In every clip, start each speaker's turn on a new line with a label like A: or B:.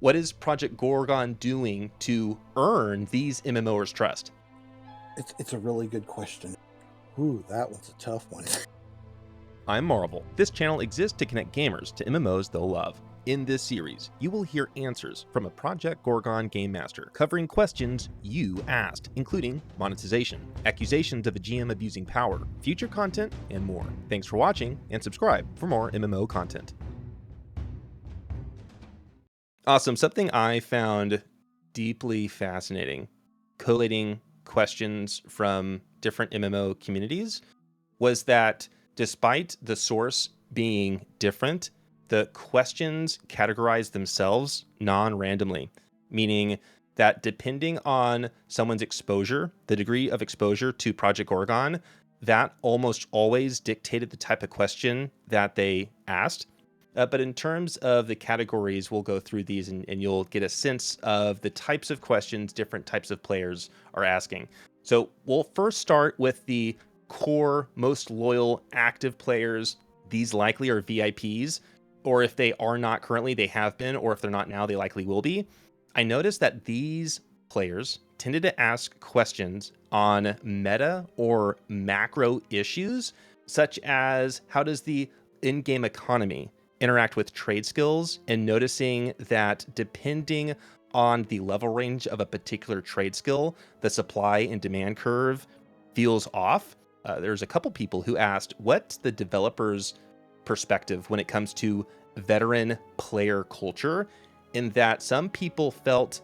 A: What is Project Gorgon doing to earn these MMOers' trust?
B: It's a really good question. Ooh, that one's a tough one.
A: I'm Marvel. This channel exists to connect gamers to MMOs they'll love. In this series, you will hear answers from a Project Gorgon game master covering questions you asked, including monetization, accusations of a GM abusing power, future content, and more. Thanks for watching, and subscribe for more MMO content. Awesome. Something I found deeply fascinating, collating questions from different MMO communities, was that despite the source being different, the questions categorize themselves non-randomly, meaning that depending on someone's exposure, the degree of exposure to Project Gorgon, that almost always dictated the type of question that they asked. But in terms of the categories, we'll go through these and you'll get a sense of the types of questions different types of players are asking. So we'll first start with the core, most loyal, active players. These likely are VIPs, or if they are not currently, they have been, or if they're not now, they likely will be. I noticed that these players tended to ask questions on meta or macro issues, such as how does the in-game economy interact with trade skills, and noticing that depending on the level range of a particular trade skill, the supply and demand curve feels off. There's a couple people who asked what's the developer's perspective when it comes to veteran player culture, in that some people felt,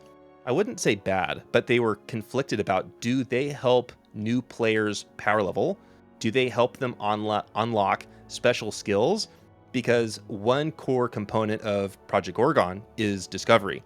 A: I wouldn't say bad, but they were conflicted about, do they help new players power level? Do they help them unlock special skills? Because one core component of Project Gorgon is discovery.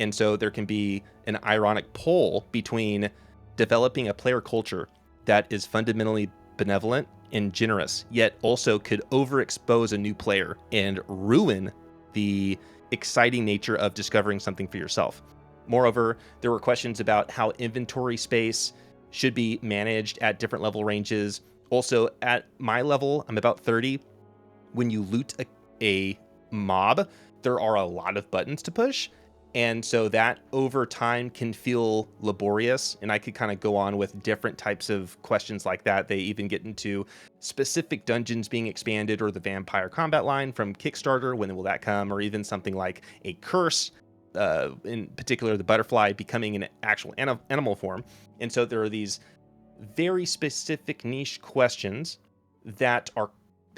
A: And so there can be an ironic pull between developing a player culture that is fundamentally benevolent and generous, yet also could overexpose a new player and ruin the exciting nature of discovering something for yourself. Moreover, there were questions about how inventory space should be managed at different level ranges. Also, at my level, I'm about 30. When you loot a mob, there are a lot of buttons to push. And so that over time can feel laborious. And I could kind of go on with different types of questions like that. They even get into specific dungeons being expanded, or the vampire combat line from Kickstarter. When will that come? Or even something like a curse, in particular, the butterfly becoming an actual animal form. And so there are these very specific niche questions that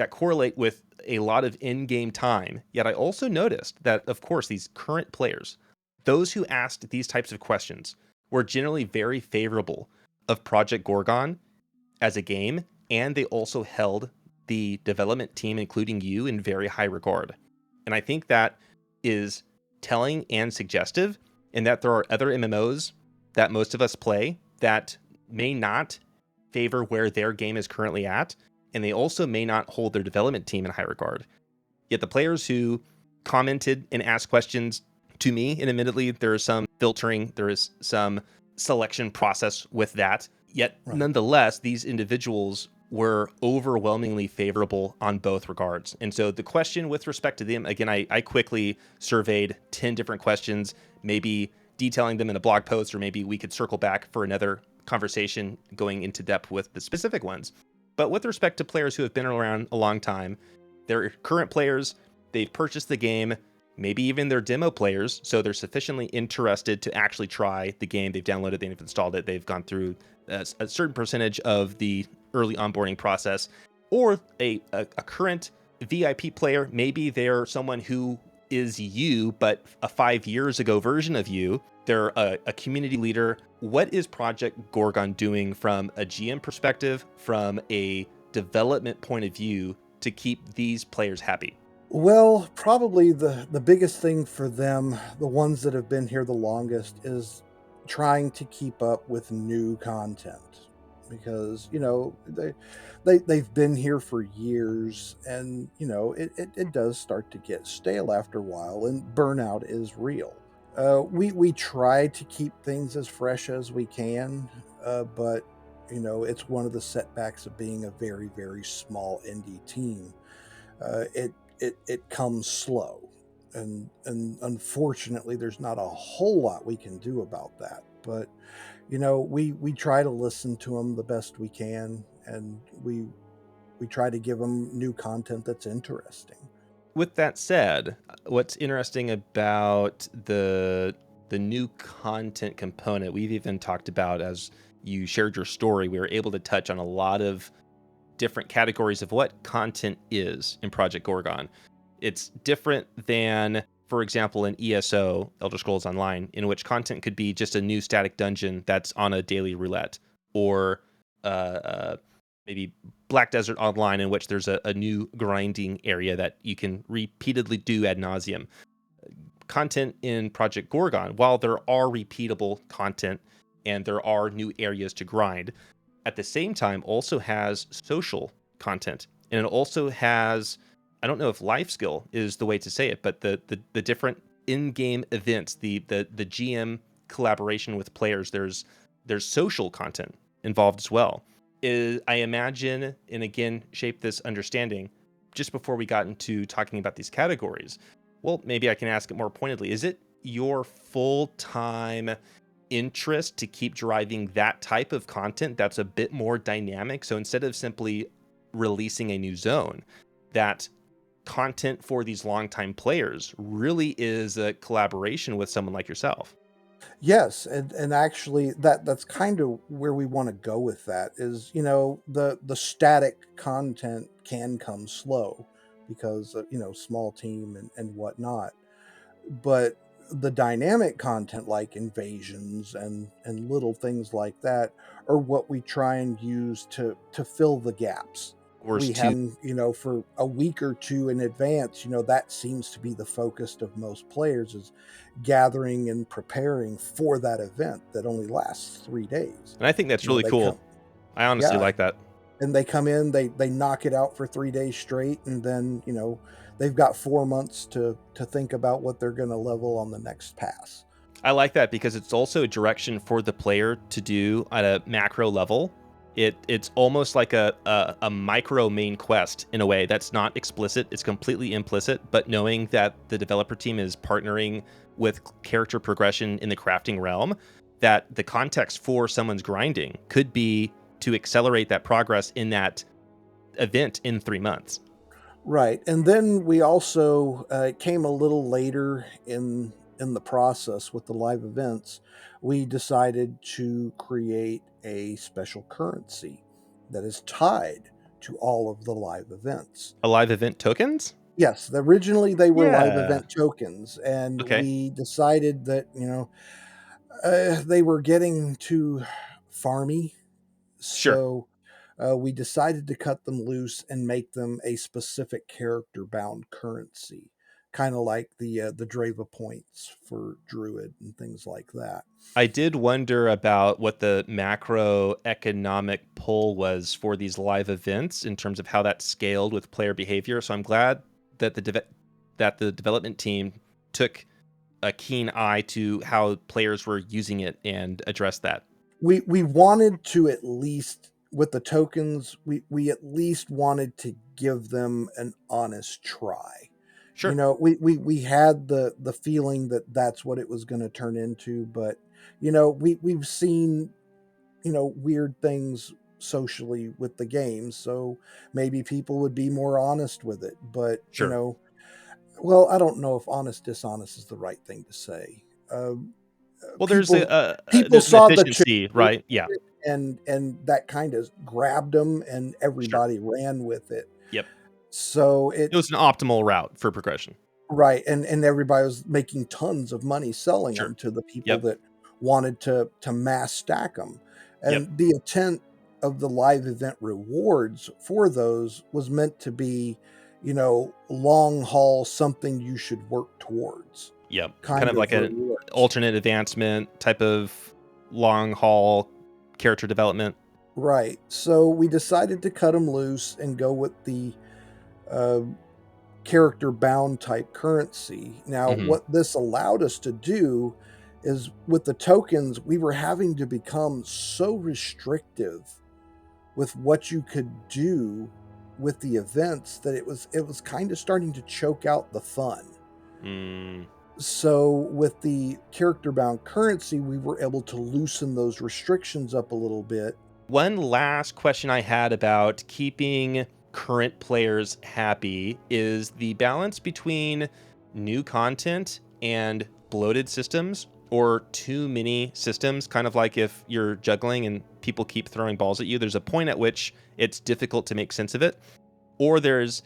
A: correlate with a lot of in-game time. Yet I also noticed that, of course, these current players, those who asked these types of questions, were generally very favorable of Project Gorgon as a game, and they also held the development team, including you, in very high regard. And I think that is telling and suggestive, in that there are other MMOs that most of us play that may not favor where their game is currently at, and they also may not hold their development team in high regard. Yet the players who commented and asked questions to me, and admittedly, there is some filtering, there is some selection process with that. Yet, nonetheless, these individuals were overwhelmingly favorable on both regards. And so the question with respect to them, again, I quickly surveyed 10 different questions, maybe detailing them in a blog post, or maybe we could circle back for another conversation going into depth with the specific ones. But with respect to players who have been around a long time, they're current players, they've purchased the game, maybe even they're demo players, so they're sufficiently interested to actually try the game. They've downloaded, they've installed it, they've gone through a certain percentage of the early onboarding process. Or a current VIP player, maybe they're someone who is you, but a 5 years ago version of you. They're a community leader. What is Project Gorgon doing from a GM perspective, from a development point of view, to keep these players happy?
B: Well, probably the biggest thing for them, the ones that have been here the longest, is trying to keep up with new content, because they've been here for years, and it does start to get stale after a while, and burnout is real. We try to keep things as fresh as we can, but it's one of the setbacks of being a very, very small indie team. It comes slow. and unfortunately there's not a whole lot we can do about that. But we try to listen to them the best we can, and we try to give them new content that's interesting.
A: With that said, what's interesting about the new content component we've even talked about as you shared your story, we were able to touch on a lot of different categories of what content is in Project Gorgon. It's different than, for example, in ESO, Elder Scrolls Online, in which content could be just a new static dungeon that's on a daily roulette, or uh, uh, maybe Black Desert Online, in which there's a new grinding area that you can repeatedly do ad nauseum. Content in Project Gorgon, while there are repeatable content and there are new areas to grind, at the same time also has social content, and it also has, I don't know if life skill is the way to say it, but the different in-game events, the GM collaboration with players, there's social content involved as well. I imagine, and again shape this understanding just before we got into talking about these categories. Well, maybe I can ask it more pointedly. Is it your full-time interest to keep driving that type of content that's a bit more dynamic? So instead of simply releasing a new zone, that content for these longtime players really is a collaboration with someone like yourself.
B: Yes, and actually that's kind of where we want to go with that. Is the static content can come slow because of, small team and whatnot, but the dynamic content like invasions and little things like that are what we try and use to fill the gaps.
A: Course
B: We
A: to
B: have, for a week or two in advance, that seems to be the focus of most players, is gathering and preparing for that event that only lasts 3 days.
A: And I think that's really
B: They
A: cool.
B: come,
A: I honestly
B: yeah,
A: like that.
B: and they come in, they knock it out for 3 days straight, and then they've got 4 months to think about what they're going to level on the next pass.
A: I like that because it's also a direction for the player to do at a macro level. It's almost like a micro main quest in a way that's not explicit. It's completely implicit, but knowing that the developer team is partnering with character progression in the crafting realm, that the context for someone's grinding could be to accelerate that progress in that event in 3 months.
B: Right, and then we also came a little later in the process with the live events. We decided to create a special currency that is tied to all of the live events.
A: A live event tokens?
B: Yes, originally they were live
A: Yeah.
B: event tokens, and
A: Okay.
B: we decided that they were getting too farmy,
A: Sure.
B: so we decided to cut them loose and make them a specific character bound currency, kind of like the Drava points for Druid and things like that.
A: I did wonder about what the macroeconomic pull was for these live events in terms of how that scaled with player behavior. So I'm glad that that the development team took a keen eye to how players were using it and addressed that.
B: We wanted to, at least with the tokens, we at least wanted to give them an honest try.
A: Sure,
B: We had the feeling that that's what it was going to turn into, but we've seen weird things socially with the game, so maybe people would be more honest with it. But
A: sure.
B: well, I don't know if honest dishonest is the right thing to say.
A: Well,
B: People people
A: there's an
B: saw the cherry
A: efficiency, right? Yeah.
B: and that kind of grabbed them, and
A: Sure.
B: everybody ran with it.
A: Yep.
B: So
A: It was an optimal route for progression.
B: right, and everybody was making tons of money selling
A: Sure.
B: them to the people
A: Yep.
B: that wanted to mass stack them.
A: Yep.
B: And the intent of the live event rewards for those was meant to be, long haul, something you should work towards,
A: Yep. Kind
B: kind
A: of
B: of
A: like an
B: rewards.
A: alternate advancement type of long haul character development.
B: Right. So we decided to cut them loose and go with the uh, character bound type currency. Now,
A: Hmm.
B: what this allowed us to do is, with the tokens, we were having to become so restrictive with what you could do with the events that it was kind of starting to choke out the fun.
A: Mm.
B: So with the character bound currency, we were able to loosen those restrictions up a little bit.
A: One last question I had about keeping current players happy is the balance between new content and bloated systems, or too many systems. Kind of like if you're juggling and people keep throwing balls at you, there's a point at which it's difficult to make sense of it. Or there's,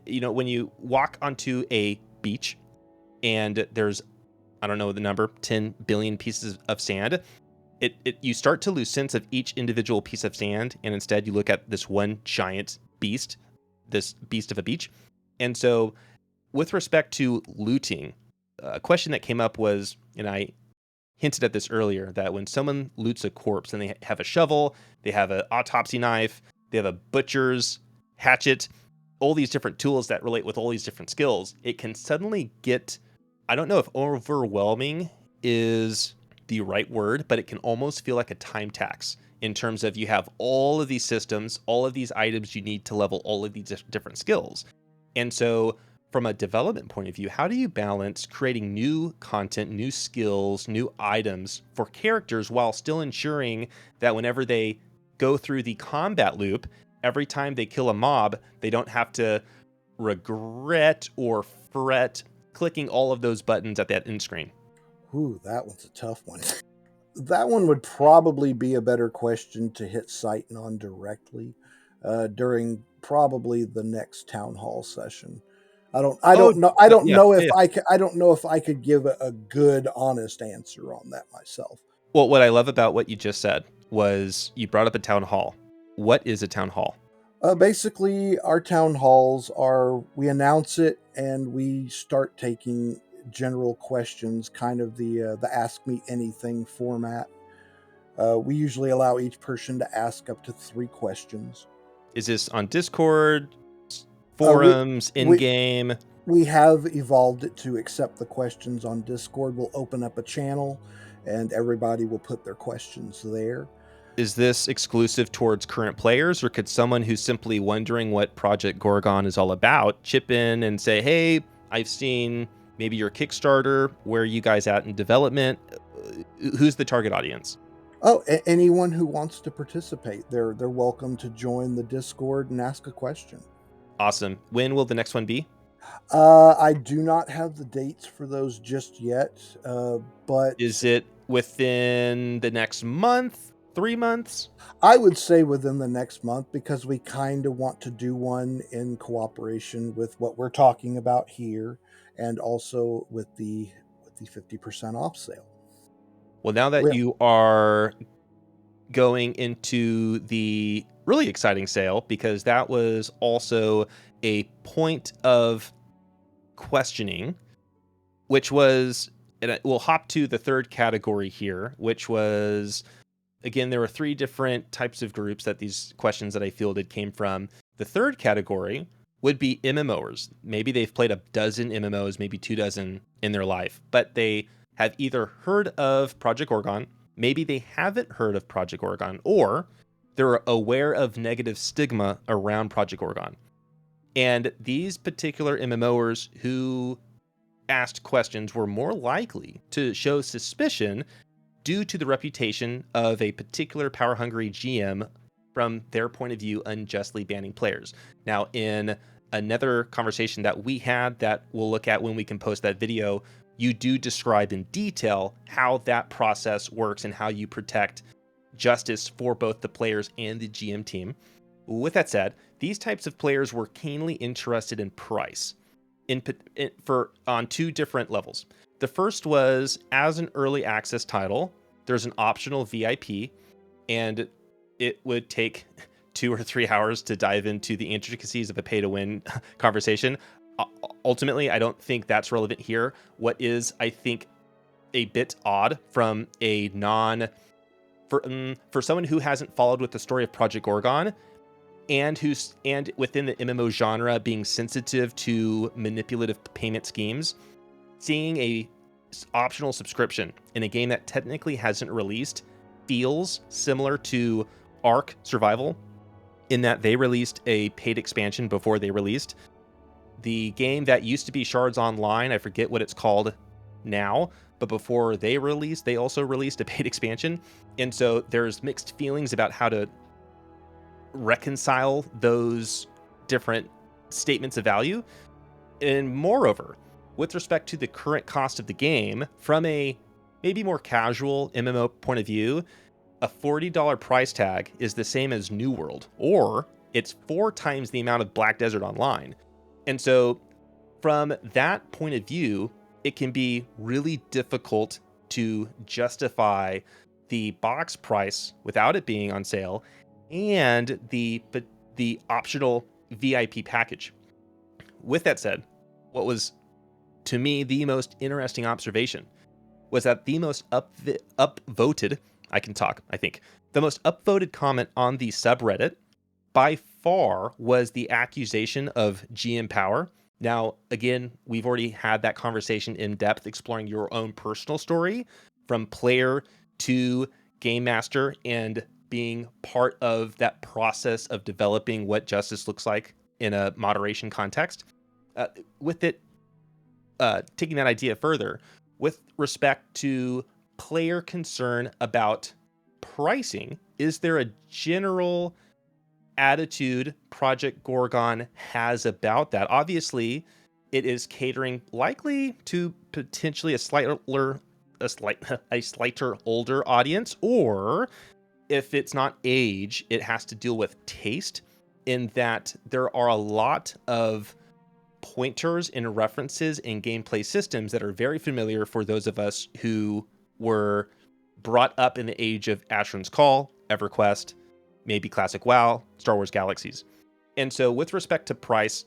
A: when you walk onto a beach and there's, I don't know the number, 10 billion pieces of sand, you start to lose sense of each individual piece of sand, and instead you look at this one giant beast, this beast of a beach. And so with respect to looting, a question that came up was, and I hinted at this earlier, that when someone loots a corpse and they have a shovel, they have an autopsy knife, they have a butcher's hatchet, all these different tools that relate with all these different skills, it can suddenly get, I don't know if overwhelming is the right word, but it can almost feel like a time tax in terms of you have all of these systems, all of these items you need to level all of these different skills. And so from a development point of view, how do you balance creating new content, new skills, new items for characters while still ensuring that whenever they go through the combat loop, every time they kill a mob, they don't have to regret or fret clicking all of those buttons at that end screen?
B: Ooh, that one's a tough one. That one would probably be a better question to hit Citon on directly during probably the next town hall session. I don't know. I don't
A: Yeah,
B: know if
A: yeah.
B: I don't know if I could give a good, honest answer on that myself.
A: Well, what I love about what you just said was you brought up a town hall. What is a town hall?
B: Basically, our town halls are, we announce it and we start taking general questions, kind of the Ask Me Anything format. We usually allow each person to ask up to 3 questions.
A: Is this on Discord,
B: Uh, we
A: forums,
B: we
A: in-game?
B: we have evolved it to accept the questions on Discord. We'll open up a channel, and everybody will put their questions there.
A: Is this exclusive towards current players, or could someone who's simply wondering what Project Gorgon is all about chip in and say, hey, I've seen maybe your Kickstarter, where are you guys at in development? Who's the target audience?
B: Oh, anyone who wants to participate, they're welcome to join the Discord and ask a question.
A: Awesome. When will the next one be?
B: I do not have the dates for those just yet, but
A: Is it within the next month, 3 months?
B: I would say within the next month, because we kind of want to do one in cooperation with what we're talking about here, and also with the 50% off sale.
A: Well, now that
B: Well,
A: you are going into the really exciting sale, because that was also a point of questioning, which was, and we'll hop to the third category here, which was, again, there were 3 different types of groups that these questions that I fielded came from. The third category would be MMOs. Maybe they've played a dozen MMOs, maybe 2 dozen in their life, but they have either heard of Project Gorgon, maybe they haven't heard of Project Gorgon, or they're aware of negative stigma around Project Gorgon. And these particular MMOers who asked questions were more likely to show suspicion due to the reputation of a particular power-hungry GM, from their point of view, unjustly banning players. Now, in another conversation that we had that we'll look at when we can post that video, you do describe in detail how that process works and how you protect justice for both the players and the GM team. With that said, these types of players were keenly interested in price on 2 different levels. The first was, as an early access title, there's an optional VIP, and it would take 2 or 3 hours to dive into the intricacies of a pay-to-win conversation. Ultimately, I don't think that's relevant here. What is, I think, a bit odd from a for someone who hasn't followed with the story of Project Gorgon, and within the MMO genre being sensitive to manipulative payment schemes, seeing a optional subscription in a game that technically hasn't released feels similar to Ark Survival, in that they released a paid expansion before they released. the game that used to be Shards Online, I forget what it's called now, but before they released, they also released a paid expansion. And so there's mixed feelings about how to reconcile those different statements of value. And moreover, with respect to the current cost of the game, from a maybe more casual MMO point of view, a $40 price tag is the same as New World, or it's 4 times the amount of Black Desert Online. And so from that point of view, it can be really difficult to justify the box price without it being on sale and the optional VIP package. With that said, what was to me the most interesting observation was that the most upvoted, the most upvoted comment on the subreddit by far was the accusation of GM power. Now, again, we've already had that conversation in depth, exploring your own personal story from player to game master and being part of that process of developing what justice looks like in a moderation context. With it, taking that idea further, with respect to player concern about pricing, is there a general attitude Project Gorgon has about that? Obviously, it is catering likely to potentially a slighter older audience, or if it's not age, it has to deal with taste, in that there are a lot of pointers and references in gameplay systems that are very familiar for those of us who were brought up in the age of Asheron's Call, EverQuest, maybe Classic WoW, Star Wars Galaxies. And so with respect to price,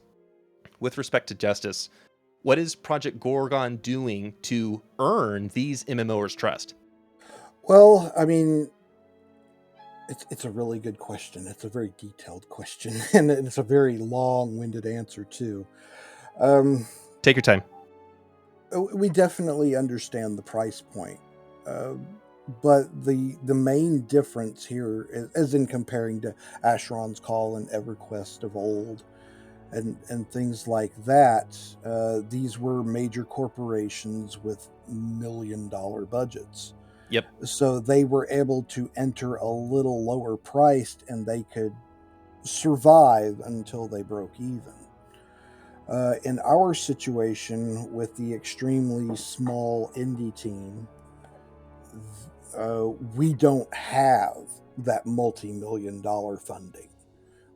A: with respect to justice, what is Project Gorgon doing to earn these MMOers' trust?
B: Well, I mean, it's a really good question. It's a very detailed question, and it's a very long-winded answer too. Um,
A: Take your time.
B: we definitely understand the price point, uh, but the main difference here is, as in comparing to Asheron's Call and EverQuest of old, and things like that. These were major corporations with $1 million budgets.
A: Yep.
B: So they were able to enter a little lower priced and they could survive until they broke even. In our situation with the extremely small indie team, we don't have that multi-million-dollar funding.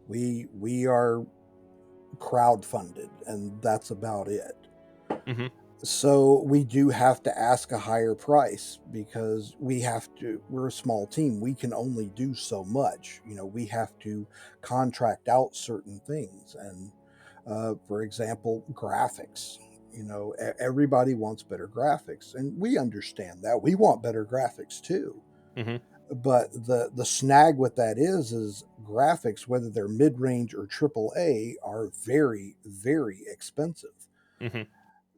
B: We are crowdfunded, and that's about it.
A: Mm-hmm.
B: So we do have to ask a higher price because we're a small team. We can only do so much. We have to contract out certain things. And for example, graphics. Everybody wants better graphics, and we understand that. We want better graphics too.
A: Mm-hmm.
B: But the snag with that is graphics, whether they're mid-range or triple A, are very, very expensive.
A: Mm-hmm.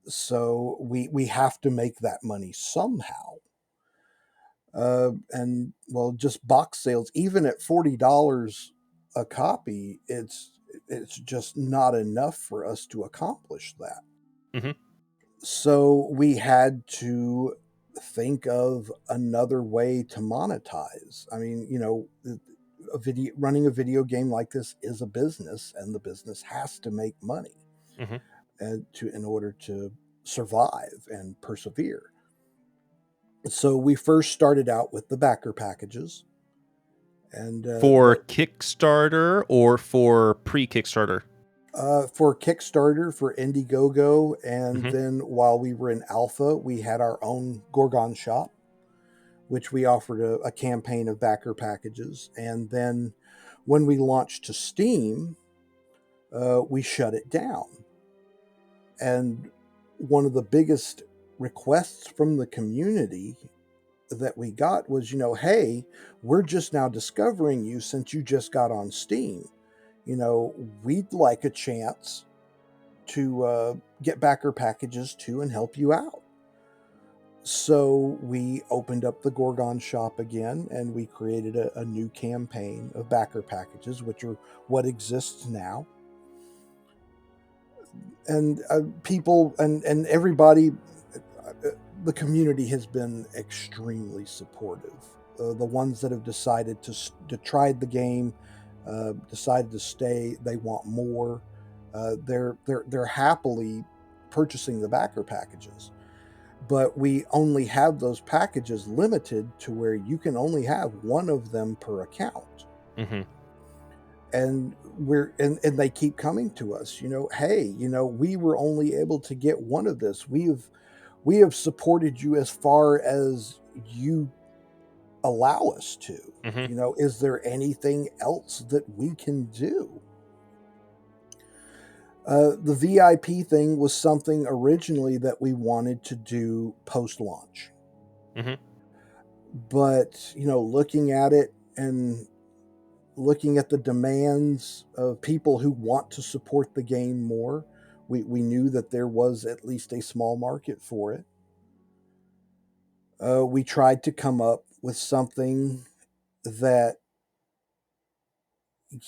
B: So we have to make that money somehow. And well, just box sales, even at $40 a copy, it's just not enough for us to accomplish that.
A: Mm-hmm.
B: So we had to think of another way to monetize. I mean, running a video game like this is a business, and the business has to make money
A: Mm-hmm.
B: in order to survive and persevere. So we first started out with the backer packages, and
A: For Kickstarter or for pre-Kickstarter?
B: for Kickstarter, for Indiegogo, and
A: Mm-hmm.
B: then while we were in alpha, we had our own Gorgon shop, which we offered a campaign of backer packages. And then when we launched to Steam, we shut it down. And one of the biggest requests from the community that we got was, hey, we're just now discovering you since you just got on Steam. We'd like a chance to get backer packages too and help you out. So we opened up the Gorgon shop again, and we created a new campaign of backer packages, which are what exists now. and people and everybody, the community has been extremely supportive. The ones that have decided to try the game, decided to stay, they want more. They're happily purchasing the backer packages, but we only have those packages limited to where you can only have one of them per account.
A: Mm-hmm.
B: And and they keep coming to us, hey, we were only able to get one of this. We have supported you as far as you allow us to.
A: Mm-hmm.
B: Is there anything else that we can do? The VIP thing was something originally that we wanted to do post launch.
A: Mm-hmm.
B: But, looking at it and looking at the demands of people who want to support the game more, we knew that there was at least a small market for it. We tried to come up with something that,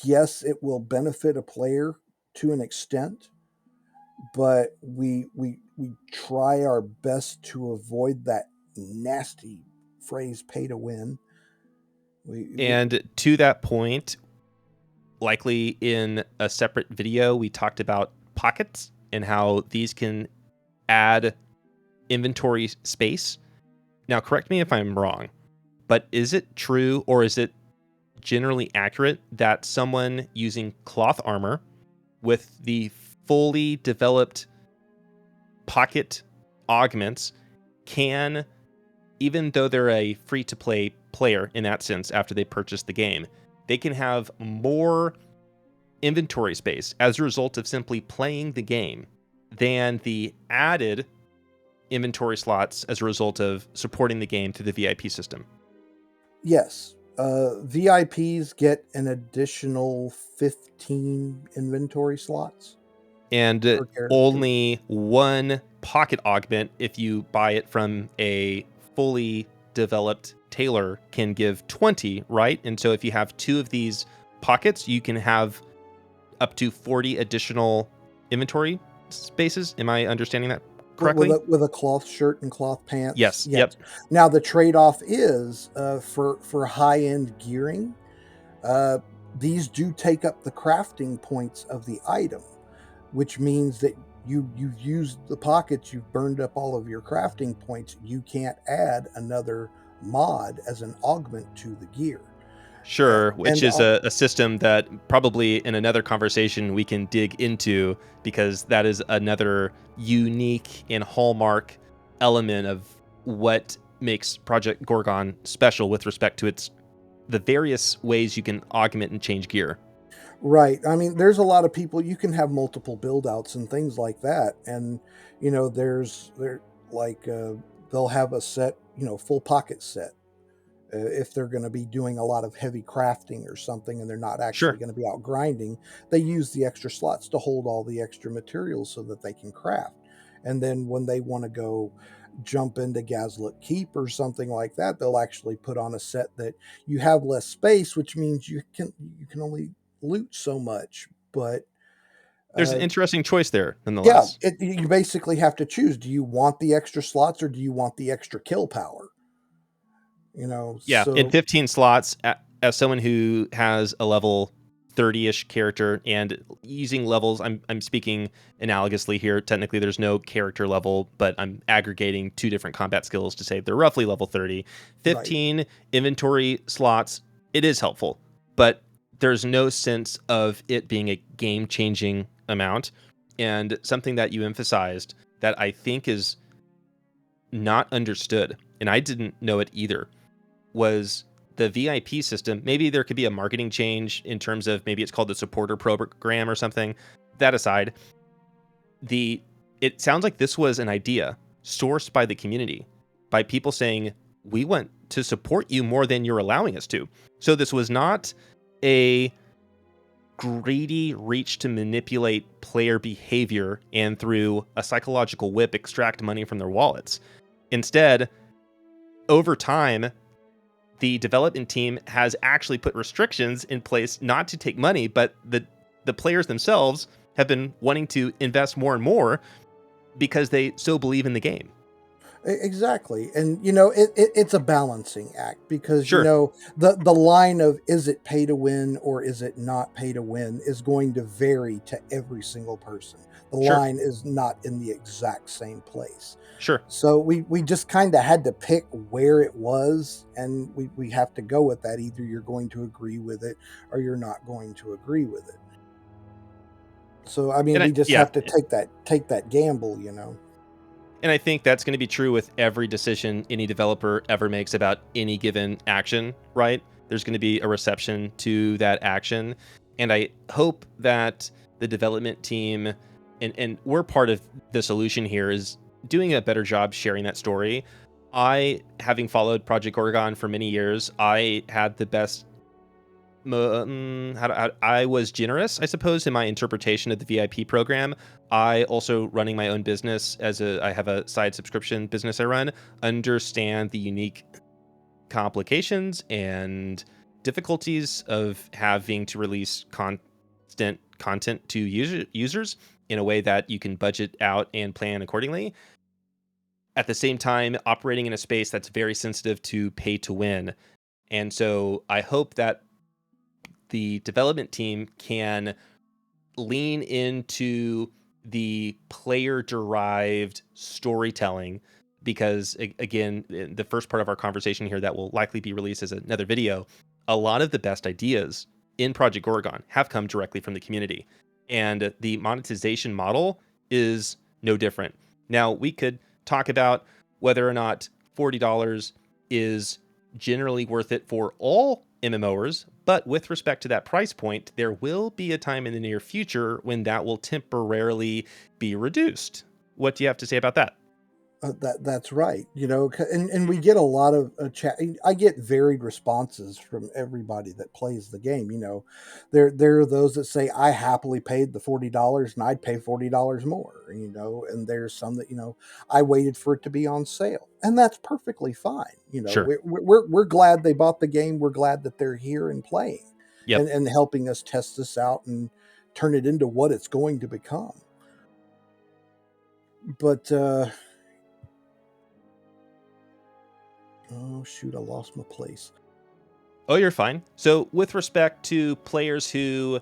B: yes, it will benefit a player to an extent, but we try our best to avoid that nasty phrase "pay to win."
A: And to that point, likely in a separate video, we talked about pockets and how these can add inventory space. Now, correct me if I'm wrong, but is it true or is it generally accurate that someone using cloth armor with the fully developed pocket augments can, even though they're a free-to-play player in that sense after they purchase the game, they can have more inventory space as a result of simply playing the game than the added inventory slots as a result of supporting the game through the VIP system?
B: Yes. VIPs get an additional 15 inventory slots
A: And
B: per character.
A: only one pocket augment, if you buy it from a fully developed tailor, can give 20, right? And so if you have two of these pockets, you can have up to 40 additional inventory spaces. Am I understanding that correctly?
B: With a cloth shirt and cloth pants.
A: Yes. Yep.
B: Yes. Now the trade-off is for high-end gearing. Uh, these do take up the crafting points of the item, which means that you've used the pockets, you've burned up all of your crafting points. You can't add another mod as an augment to the gear.
A: Sure, which
B: And
A: is a system that probably in another conversation we can dig into, because that is another unique and hallmark element of what makes Project Gorgon special with respect to the various ways you can augment and change gear.
B: right, I mean, there's a lot of people, you can have multiple build outs and things like that, and they're like they'll have a set, full pocket set. If they're going to be doing a lot of heavy crafting or something and they're not actually
A: Sure.
B: going to be out grinding, they use the extra slots to hold all the extra materials so that they can craft. And then when they want to go jump into Gaslit Keep or something like that, they'll actually put on a set that you have less space, which means you can only loot so much. But
A: There's an
B: uh,
A: interesting choice there,
B: yeah,
A: nonetheless.
B: you basically have to choose: do you want the extra slots or do you want the extra kill power?
A: Yeah, in
B: So
A: 15 slots, as someone who has a level 30-ish character and using levels, I'm speaking analogously here. Technically, there's no character level, but I'm aggregating two different combat skills to say they're roughly level 30.
B: right.
A: 15 inventory slots, it is helpful, but there's no sense of it being a game-changing amount. And something that you emphasized that I think is not understood, and I didn't know it either, was the VIP system. Maybe there could be a marketing change in terms of maybe it's called the supporter program or something. That aside, it sounds like this was an idea sourced by the community, by people saying, we want to support you more than you're allowing us to. So this was not a greedy reach to manipulate player behavior and through a psychological whip extract money from their wallets. Instead, over time, the development team has actually put restrictions in place not to take money, but the players themselves have been wanting to invest more and more because they so believe in the game.
B: Exactly. And it's a balancing act, because
A: Sure,
B: the line of, is it pay to win or is it not pay to win, is going to vary to every single person. The
A: sure,
B: line is not in the exact same place.
A: sure.
B: So we just kind of had to pick where it was, and we have to go with that. Either you're going to agree with it or you're not going to agree with it. So I mean,
A: And
B: we just
A: yeah,
B: have to take that gamble.
A: and I think that's going to be true with every decision any developer ever makes about any given action, right? There's going to be a reception to that action. And I hope that the development team, and we're part of the solution here, is doing a better job sharing that story. Having followed Project Gorgon for many years, I had the best I was generous, I suppose, in my interpretation of the VIP program. I also, running my own business I have a side subscription business I run, understand the unique complications and difficulties of having to release constant content to users in a way that you can budget out and plan accordingly. At the same time, operating in a space that's very sensitive to pay to win. And so I hope that the development team can lean into the player derived storytelling, because again, in the first part of our conversation here that will likely be released as another video, a lot of the best ideas in Project Gorgon have come directly from the community, and the monetization model is no different. Now, we could talk about whether or not $40 is generally worth it for all MMOers, but with respect to that price point, there will be a time in the near future when that will temporarily be reduced. What do you have to say about that?
B: That's right. And we get a lot of chat. I get varied responses from everybody that plays the game. There are those that say, I happily paid the $40 and I'd pay $40 more. And there's some that I waited for it to be on sale, and that's perfectly fine.
A: Sure.
B: We're glad they bought the game. We're glad that they're here and playing,
A: Yep.
B: and helping us test this out and turn it into what it's going to become. But oh shoot, I lost my place.
A: Oh, you're fine. So, with respect to players who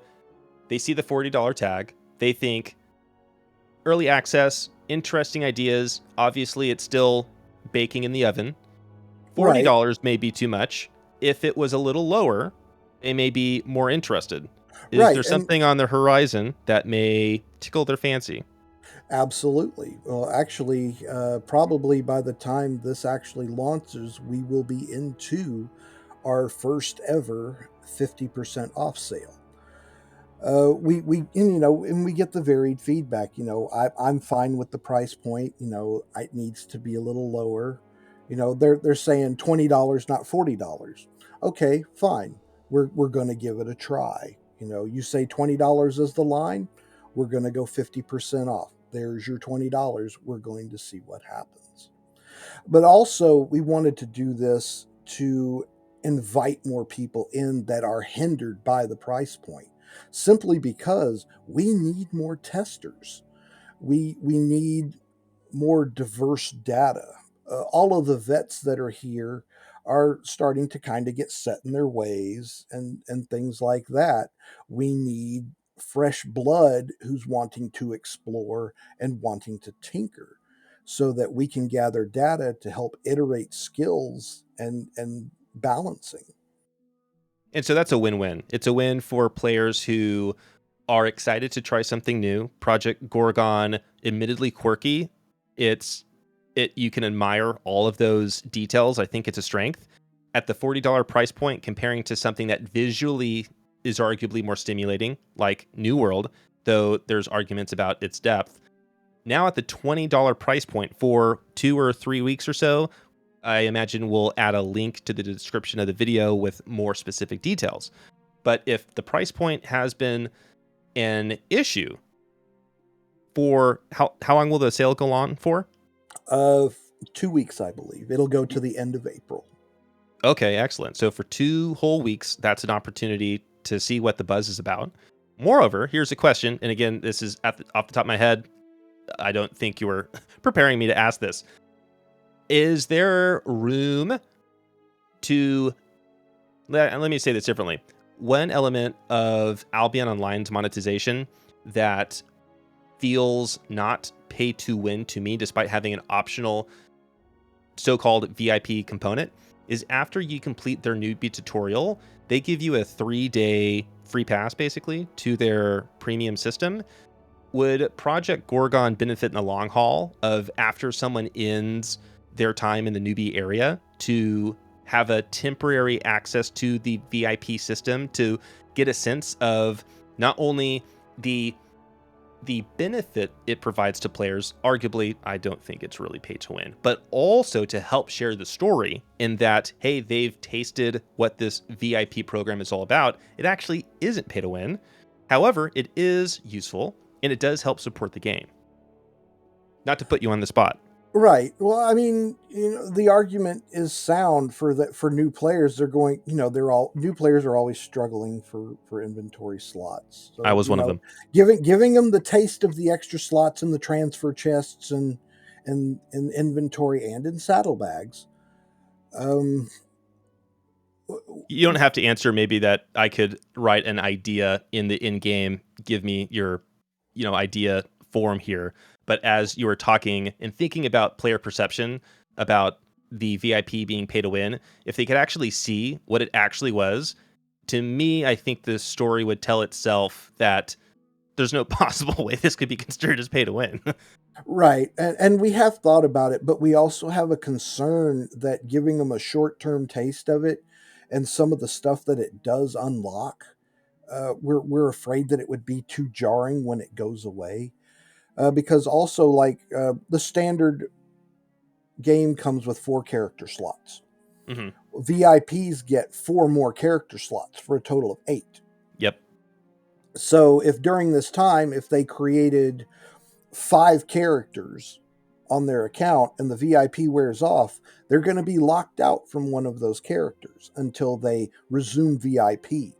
A: they see the $40 tag, they think early access, interesting ideas. Obviously, it's still baking in the oven.
B: Right,
A: $40 may be too much. If it was a little lower, they may be more interested. Is
B: right,
A: there
B: and
A: something on the horizon that may tickle their fancy?
B: absolutely. Well, actually, probably by the time this actually launches, we will be into our first ever 50% off sale. We and, and we get the varied feedback. I'm fine with the price point. It needs to be a little lower. They're saying $20, not $40. Okay, fine. We're going to give it a try. You say $20 is the line, we're going to go 50% off. There's your $20. We're going to see what happens. But also, we wanted to do this to invite more people in that are hindered by the price point, simply because we need more testers. We need more diverse data. All of the vets that are here are starting to kind of get set in their ways, and things like that. We need fresh blood who's wanting to explore and wanting to tinker, so that we can gather data to help iterate skills and balancing.
A: And so that's a win-win. It's a win for players who are excited to try something new. Project Gorgon, admittedly quirky, it you can admire all of those details. I think it's a strength. At the $40 price point, comparing to something that visually is arguably more stimulating, like New World, though there's arguments about its depth. Now at the $20 price point for 2 or 3 weeks or so, I imagine we'll add a link to the description of the video with more specific details. But if the price point has been an issue, for how long will the sale go on for?
B: Uh, 2 weeks, I believe. It'll go to the end of April.
A: Okay, excellent. So for 2 whole weeks, that's an opportunity to see what the buzz is about. Moreover, here's a question, and again, this is off the top of my head. I don't think you were preparing me to ask this. Is there room to let me say this differently. One element of Albion Online's monetization that feels not pay to win to me, despite having an optional so-called VIP component, is after you complete their newbie tutorial, they give you a 3-day free pass basically to their premium system. Would Project Gorgon benefit in the long haul of after someone ends their time in the newbie area to have a temporary access to the VIP system to get a sense of not only the benefit it provides to players, arguably, I don't think it's really pay to win, but also to help share the story in that, hey, they've tasted what this VIP program is all about. It actually isn't pay to win. However, it is useful and it does help support the game. Not to put you on the spot.
B: Right. Well, I mean, the argument is sound for new players. They're going, new players are always struggling for inventory slots. So,
A: I was one of them.
B: Giving them the taste of the extra slots in the transfer chests and in inventory and in saddlebags.
A: You don't have to answer maybe that I could write an idea in the in-game, give me your, idea form here. But as you were talking and thinking about player perception, about the VIP being pay to win, if they could actually see what it actually was, to me, I think the story would tell itself that there's no possible way this could be considered as pay to win.
B: Right. And we have thought about it, but we also have a concern that giving them a short-term taste of it and some of the stuff that it does unlock, we're afraid that it would be too jarring when it goes away. Because also, like, the standard game comes with 4 character slots.
A: Mm-hmm.
B: VIPs get 4 more character slots for a total of 8.
A: Yep.
B: So if during this time, if they created 5 characters on their account and the VIP wears off, they're going to be locked out from one of those characters until they resume VIP.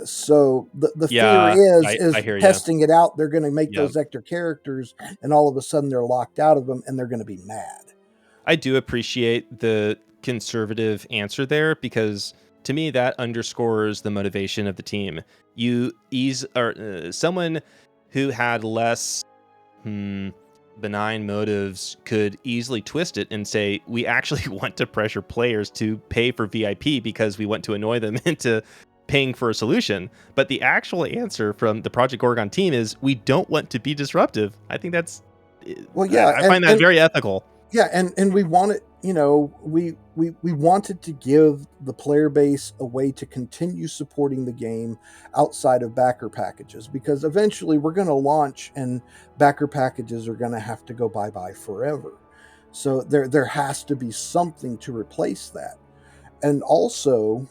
B: So the fear is
A: I hear
B: testing it out. They're going to make
A: Yep.
B: those extra characters, and all of a sudden they're locked out of them, and they're going to be mad.
A: I do appreciate the conservative answer there, because to me that underscores the motivation of the team. Someone who had less benign motives could easily twist it and say, we actually want to pressure players to pay for VIP because we want to annoy them into paying for a solution. But the actual answer from the Project Gorgon team is, we don't want to be disruptive. I think that's,
B: well, yeah,
A: I find that very ethical.
B: Yeah, and we wanted, we wanted to give the player base a way to continue supporting the game outside of backer packages, because eventually we're going to launch and backer packages are going to have to go bye-bye forever. So there has to be something to replace that. And also,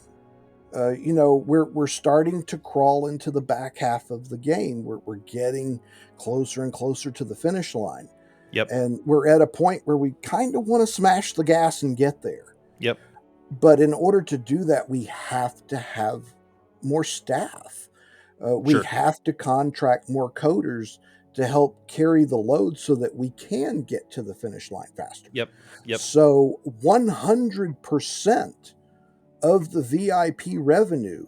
B: we're starting to crawl into the back half of the game. We're getting closer and closer to the finish line.
A: Yep.
B: And we're at a point where we kind of want to smash the gas and get there.
A: Yep.
B: But in order to do that, we have to have more staff. We have to contract more coders to help carry the load so that we can get to the finish line faster.
A: Yep.
B: So 100% of the VIP revenue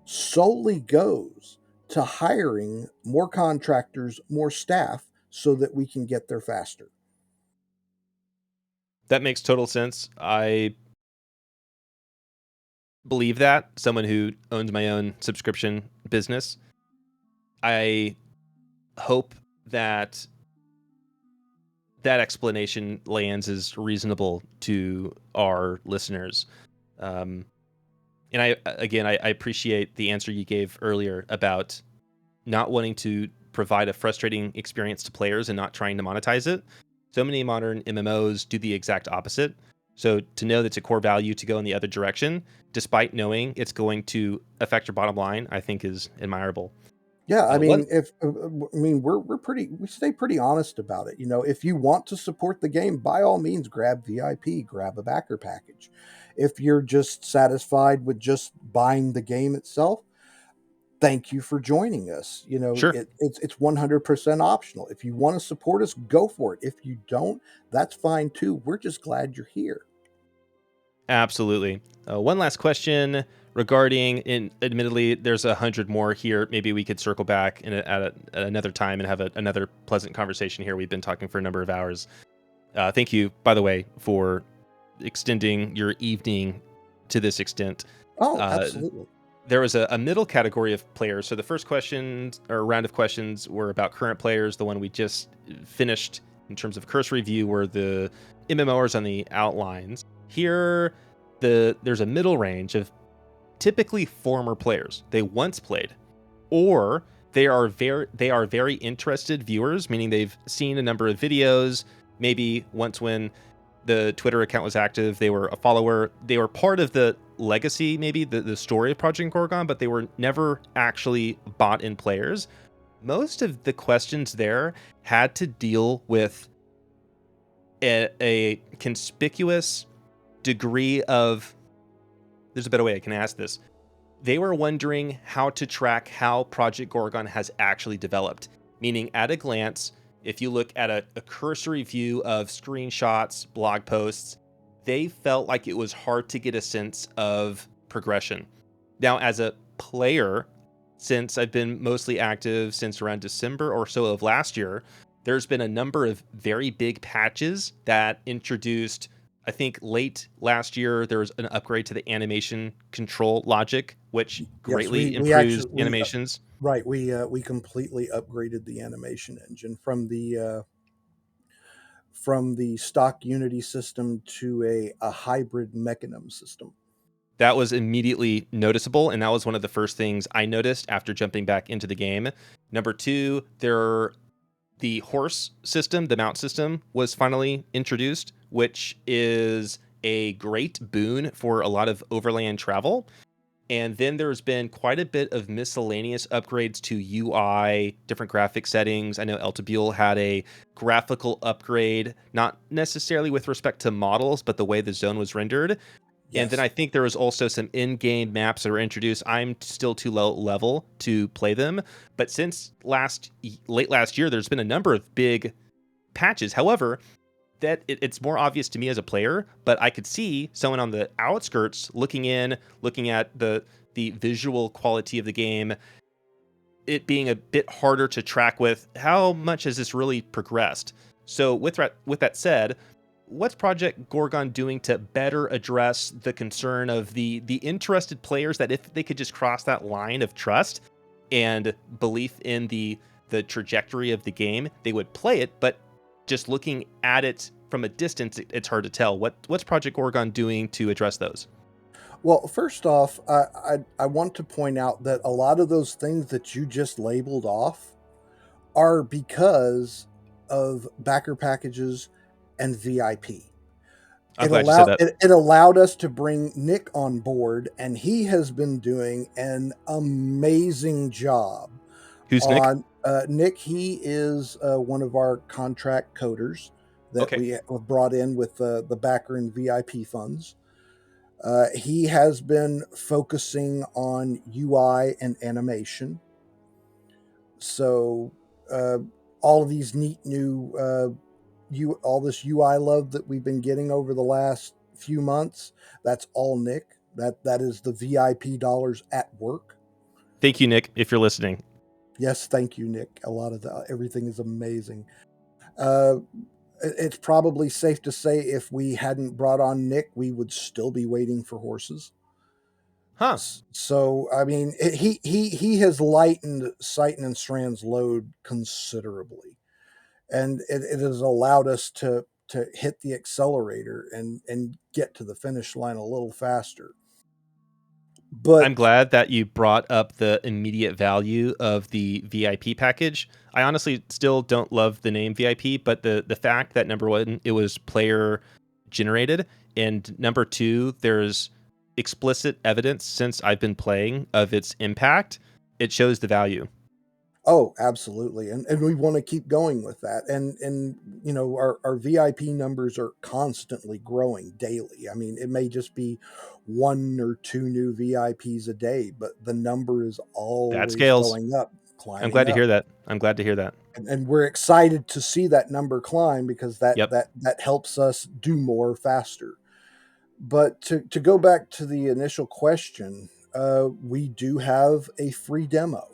B: solely goes to hiring more contractors, more staff, so that we can get there faster.
A: That makes total sense. I believe that, someone who owns my own subscription business. I hope that explanation lands as reasonable to our listeners. And I appreciate the answer you gave earlier about not wanting to provide a frustrating experience to players and not trying to monetize it. So many modern MMOs do the exact opposite. So to know that it's a core value to go in the other direction, despite knowing it's going to affect your bottom line, I think is admirable.
B: Yeah, I mean, we stay pretty honest about it. If you want to support the game, by all means, grab VIP, grab a backer package. If you're just satisfied with just buying the game itself, thank you for joining us.
A: Sure.
B: It's 100% optional. If you want to support us, go for it. If you don't, that's fine too. We're just glad you're here.
A: Absolutely. One last question regarding, admittedly, there's 100 more here. Maybe we could circle back at another time and have another pleasant conversation here. We've been talking for a number of hours. Thank you, by the way, for extending your evening to this extent.
B: Oh,
A: Uh,
B: absolutely.
A: there was a middle category of players. So the first question or round of questions were about current players. The one we just finished in terms of cursory view were the MMOers on the outlines. Here, there's a middle range of typically former players. They once played, or they are very interested viewers, meaning they've seen a number of videos. Maybe once when the Twitter account was active, they were a follower. They were part of the legacy, maybe the story of Project Gorgon, but they were never actually bought in players. Most of the questions there had to deal with a conspicuous degree of, there's a better way I can ask this. They were wondering how to track how Project Gorgon has actually developed, meaning at a glance, if you look at a cursory view of screenshots, blog posts, they felt like it was hard to get a sense of progression. Now, as a player, since I've been mostly active since around December or so of last year, there's been a number of very big patches that introduced, I think late last year, there was an upgrade to the animation control logic, which
B: Yes,
A: greatly
B: we
A: improves
B: actually
A: animations.
B: right, we completely upgraded the animation engine from the stock Unity system to a hybrid Mechanim system.
A: That was immediately noticeable, and that was one of the first things I noticed after jumping back into the game. Number two, the horse system, the mount system, was finally introduced, which is a great boon for a lot of overland travel. And then there's been quite a bit of miscellaneous upgrades to UI, different graphic settings. I know Eltabule had a graphical upgrade, not necessarily with respect to models, but the way the zone was rendered. And then
B: Yes.
A: I think there was also some in-game maps that were introduced. I'm still too low level to play them, but since late last year, there's been a number of big patches. However, it's more obvious to me as a player, but I could see someone on the outskirts looking at the visual quality of the game, it being a bit harder to track with how much has this really progressed. So with that said, what's Project Gorgon doing to better address the concern of the interested players that if they could just cross that line of trust and belief in the trajectory of the game, they would play it, but just looking at it from a distance, it's hard to tell. What's Project Gorgon doing to address those?
B: Well, first off, I want to point out that a lot of those things that you just labeled off are because of backer packages and VIP.
A: I'm glad you said that.
B: It allowed us to bring Nick on board, and he has been doing an amazing job
A: Who's Nick?
B: on Nick. He is one of our contract coders that
A: Okay.
B: we have brought in with the backer and VIP funds. He has been focusing on UI and animation. So all of these neat new all this UI love that we've been getting over the last few months, that's all Nick. That is the VIP dollars at work.
A: Thank you, Nick, if you're listening.
B: Yes, thank you, Nick. A lot of everything is amazing. Uh, it's probably safe to say if we hadn't brought on Nick, we would still be waiting for horses.
A: Huh.
B: So I mean, he has lightened Sighton and Strand's load considerably, and it has allowed us to hit the accelerator and get to the finish line a little faster.
A: I'm
B: But
A: glad that you brought up the immediate value of the VIP package. I honestly still don't love the name VIP, but the fact that number one, it was player generated, and number two, there's explicit evidence since I've been playing of its impact. It shows the value.
B: Oh, absolutely. And we want to keep going with that. And you know, our VIP numbers are constantly growing daily. I mean, it may just be one or two new VIPs a day, but the number is
A: That
B: always
A: scales.
B: going up,
A: I'm
B: climbing
A: glad to
B: up.
A: hear that. I'm glad to hear that.
B: And we're excited to see that number climb because
A: Yep.
B: that helps us do more faster. But to go back to the initial question, we do have a free demo.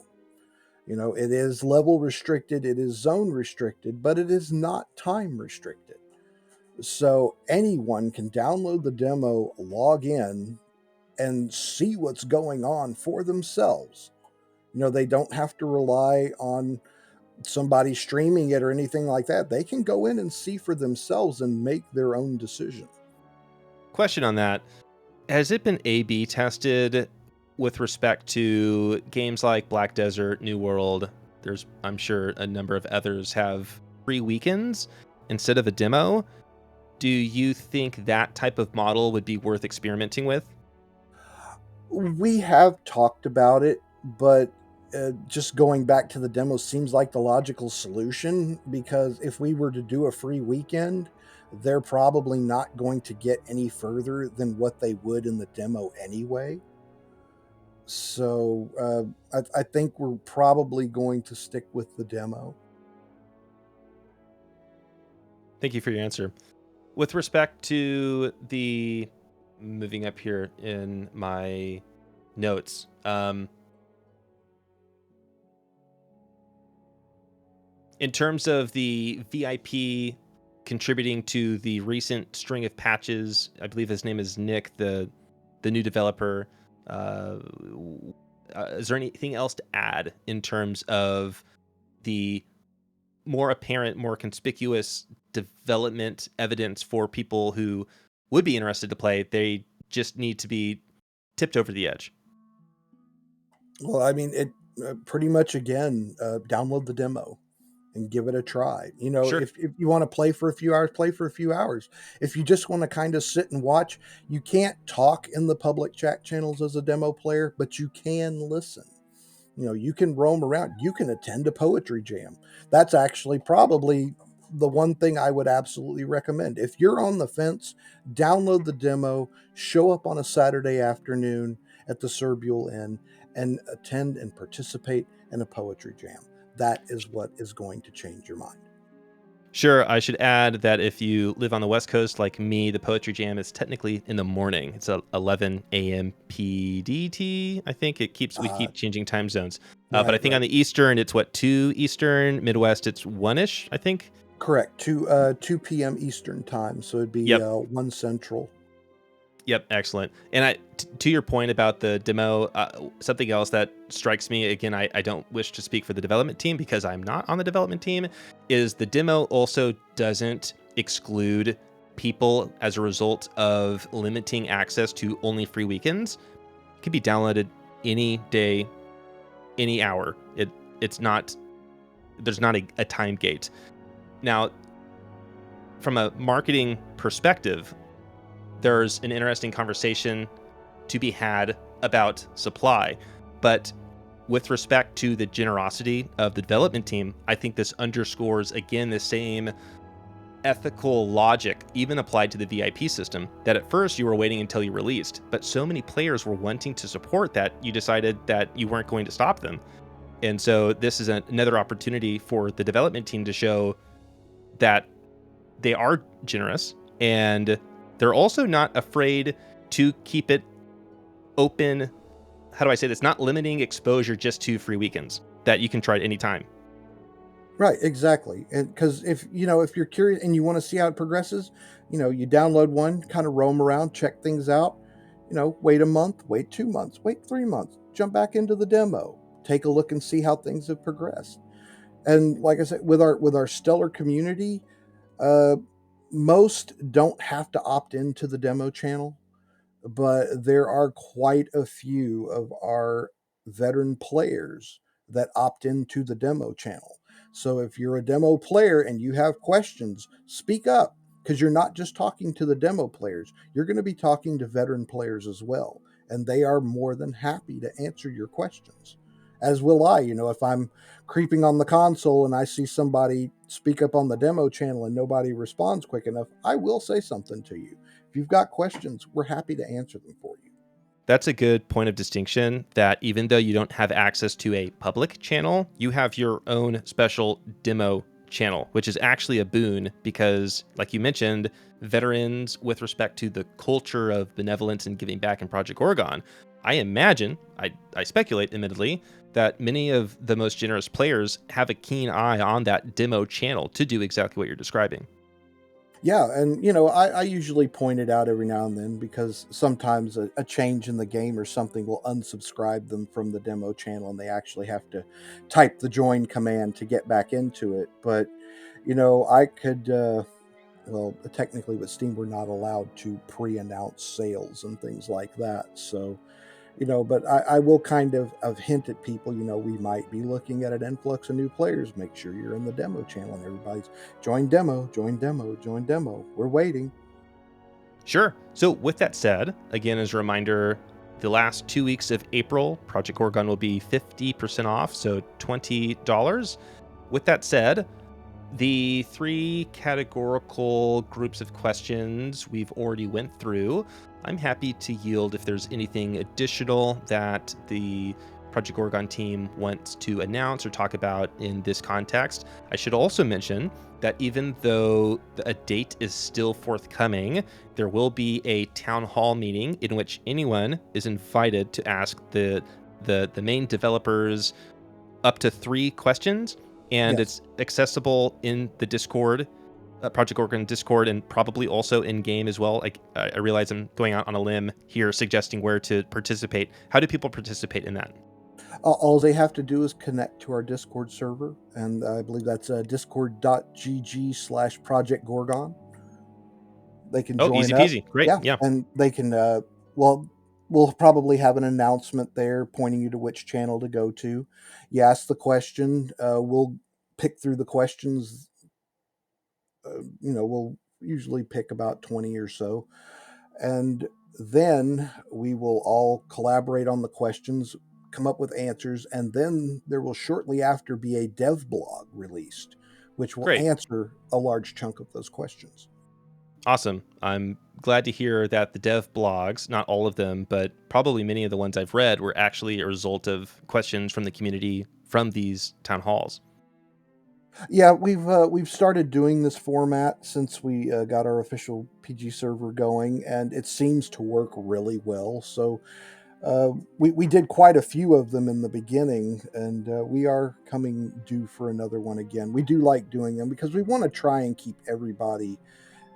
B: You know, it is level restricted, it is zone restricted, but it is not time restricted. So anyone can download the demo, log in, and see what's going on for themselves. You know, they don't have to rely on somebody streaming it or anything like that. They can go in and see for themselves and make their own decision.
A: Question on that. Has it been A/B tested with respect to games like Black Desert, New World? There's, I'm sure, a number of others have free weekends instead of a demo. Do you think that type of model would be worth experimenting with?
B: We have talked about it, but just going back to the demo seems like the logical solution because if we were to do a free weekend, they're probably not going to get any further than what they would in the demo anyway. So I think we're probably going to stick with the demo.
A: Thank you for your answer. With respect to the moving up here in my notes, in terms of the VIP contributing to the recent string of patches, I believe his name is Nick, the new developer. Uh, is there anything else to add in terms of the more apparent, more conspicuous development evidence for people who would be interested to play? They just need to be tipped over the edge.
B: Well, I mean, it pretty much again, download the demo and give it a try. You know,
A: Sure.
B: if you want to play for a few hours, play for a few hours. If you just want to kind of sit and watch, you can't talk in the public chat channels as a demo player, but you can listen. You know, you can roam around, you can attend a poetry jam. That's actually probably the one thing I would absolutely recommend. If you're on the fence, download the demo, show up on a Saturday afternoon at the Serbial Inn and attend and participate in a poetry jam. That is what is going to change your mind.
A: Sure, I should add that if you live on the West Coast like me, the Poetry Jam is technically in the morning. It's 11 a.m. PDT. I think we
B: Uh,
A: keep changing time zones. But I
B: right,
A: think on
B: right.
A: the Eastern, it's what, 2 Eastern, Midwest, it's 1-ish, I think.
B: Correct. 2 p.m. Eastern time. So it'd be
A: Yep.
B: 1 Central.
A: Yep, excellent. And to your point about the demo, something else that strikes me, again, I don't wish to speak for the development team because I'm not on the development team, is the demo also doesn't exclude people as a result of limiting access to only free weekends. It can be downloaded any day, any hour. It's not, there's not a time gate. Now, from a marketing perspective, there's an interesting conversation to be had about supply. But with respect to the generosity of the development team, I think this underscores again the same ethical logic even applied to the VIP system, that at first you were waiting until you released, but so many players were wanting to support that you decided that you weren't going to stop them. And so this is another opportunity for the development team to show that they are generous and they're also not afraid to keep it open. How do I say this? Not limiting exposure just to free weekends that you can try at any time.
B: Right, exactly. And because if you're curious and you want to see how it progresses, you download one, kind of roam around, check things out, wait a month, wait 2 months, wait 3 months, jump back into the demo, take a look and see how things have progressed. And like I said, with our stellar community, uh, most don't have to opt into the demo channel, but there are quite a few of our veteran players that opt into the demo channel. So if you're a demo player and you have questions, speak up because you're not just talking to the demo players, you're going to be talking to veteran players as well. And they are more than happy to answer your questions. as will I. If I'm creeping on the console and I see somebody speak up on the demo channel and nobody responds quick enough, I will say something to you. If you've got questions, we're happy to answer them for you.
A: That's a good point of distinction, that even though you don't have access to a public channel, you have your own special demo channel, which is actually a boon because, like you mentioned, veterans with respect to the culture of benevolence and giving back in Project Gorgon, I imagine, I speculate admittedly, that many of the most generous players have a keen eye on that demo channel to do exactly what you're describing.
B: Yeah, and I usually point it out every now and then because sometimes a change in the game or something will unsubscribe them from the demo channel and they actually have to type the join command to get back into it. But I could well, technically with Steam we're not allowed to pre-announce sales and things like that. So but I will kind of hint at people, we might be looking at an influx of new players. Make sure you're in the demo channel and everybody's join demo, join demo, join demo. We're waiting.
A: Sure. So, with that said, again, as a reminder, the last 2 weeks of April, Project Gorgon will be 50% off, so $20. With that said, the three categorical groups of questions we've already went through, I'm happy to yield if there's anything additional that the Project Gorgon team wants to announce or talk about in this context. I should also mention that even though a date is still forthcoming, there will be a town hall meeting in which anyone is invited to ask the main developers up to 3 questions, and
B: Yes.
A: it's accessible in the Discord, Project Gorgon Discord, and probably also in game as well. Like, I realize I'm going out on a limb here, suggesting where to participate. How do people participate in that?
B: All they have to do is connect to our Discord server, and I believe that's discord.gg/Project Gorgon. They can
A: Oh,
B: join
A: easy
B: up.
A: peasy. Great.
B: Yeah,
A: Yeah.
B: and they can. Well, we'll probably have an announcement there pointing you to which channel to go to. You ask the question. We'll pick through the questions. We'll usually pick about 20 or so, and then we will all collaborate on the questions, come up with answers, and then there will shortly after be a dev blog released, which will
A: Great.
B: answer a large chunk of those questions.
A: Awesome. I'm glad to hear that the dev blogs, not all of them, but probably many of the ones I've read, were actually a result of questions from the community from these town halls.
B: Yeah, we've started doing this format since we got our official PG server going, and it seems to work really well. So we did quite a few of them in the beginning, and we are coming due for another one again. We do like doing them because we want to try and keep everybody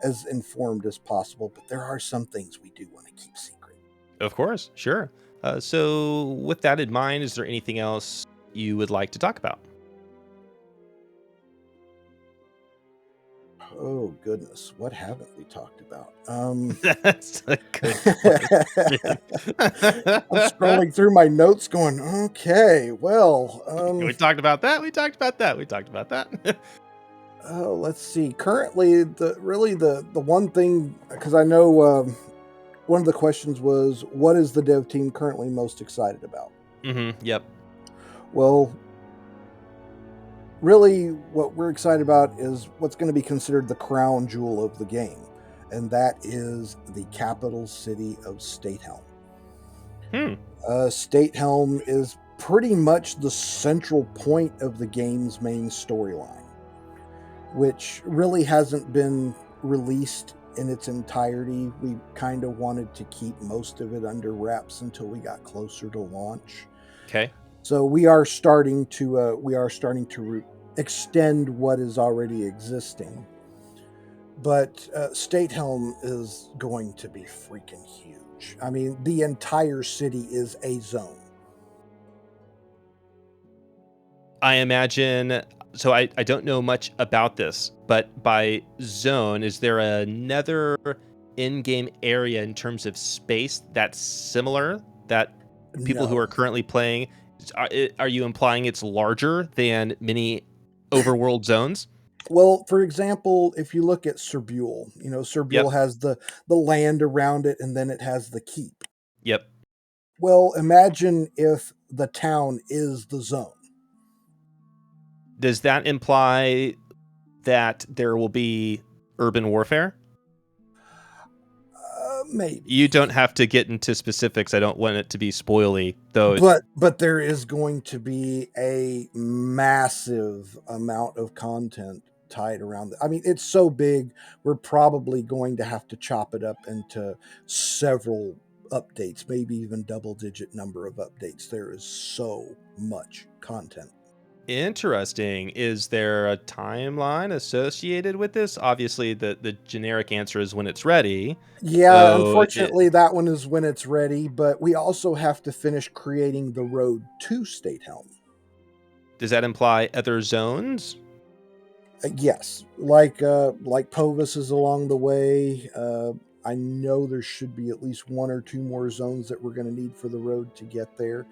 B: as informed as possible, but there are some things we do want to keep secret.
A: Of course, sure. So, with that in mind, is there anything else you would like to talk about?
B: Oh goodness, what haven't we talked about?
A: That's a good
B: I'm
A: question.
B: scrolling through my notes going, okay, well,
A: We talked about that. We talked about that. We talked about that.
B: oh, let's see. Currently, the one thing, because I know one of the questions was, what is the dev team currently most excited about?
A: Yep.
B: Well, really, what we're excited about is what's going to be considered the crown jewel of the game, and that is the capital city of Statehelm.
A: Hmm.
B: Statehelm is pretty much the central point of the game's main storyline, which really hasn't been released in its entirety. We kind of wanted to keep most of it under wraps until we got closer to launch.
A: Okay.
B: So we are starting to extend what is already existing. But Statehelm is going to be freaking huge. I mean, the entire city is a zone.
A: I imagine. So, I don't know much about this, but by zone, is there another in game area in terms of space that's similar that people who
B: No.
A: are currently playing, are you implying it's larger than many overworld zones?
B: Well, for example, if you look at Serbule,
A: Yep.
B: Serbule has the land around it, and then it has the keep.
A: Yep.
B: Well, imagine if the town is the zone.
A: Does that imply that there will be urban warfare? You
B: Maybe.
A: don't have to get into specifics. I don't want it to be spoily, though.
B: But there is going to be a massive amount of content tied around it. I mean, it's so big, we're probably going to have to chop it up into several updates, maybe even double-digit number of updates. There is so much content.
A: Interesting. Is there a timeline associated with this? Obviously, the generic answer is when it's ready.
B: Yeah,
A: So,
B: unfortunately, that one is when it's ready, but we also have to finish creating the road to State Helm.
A: does that imply other zones?
B: Yes, like Povis is along the way. I know there should be at least one or two more zones that we're going to need for the road to get there,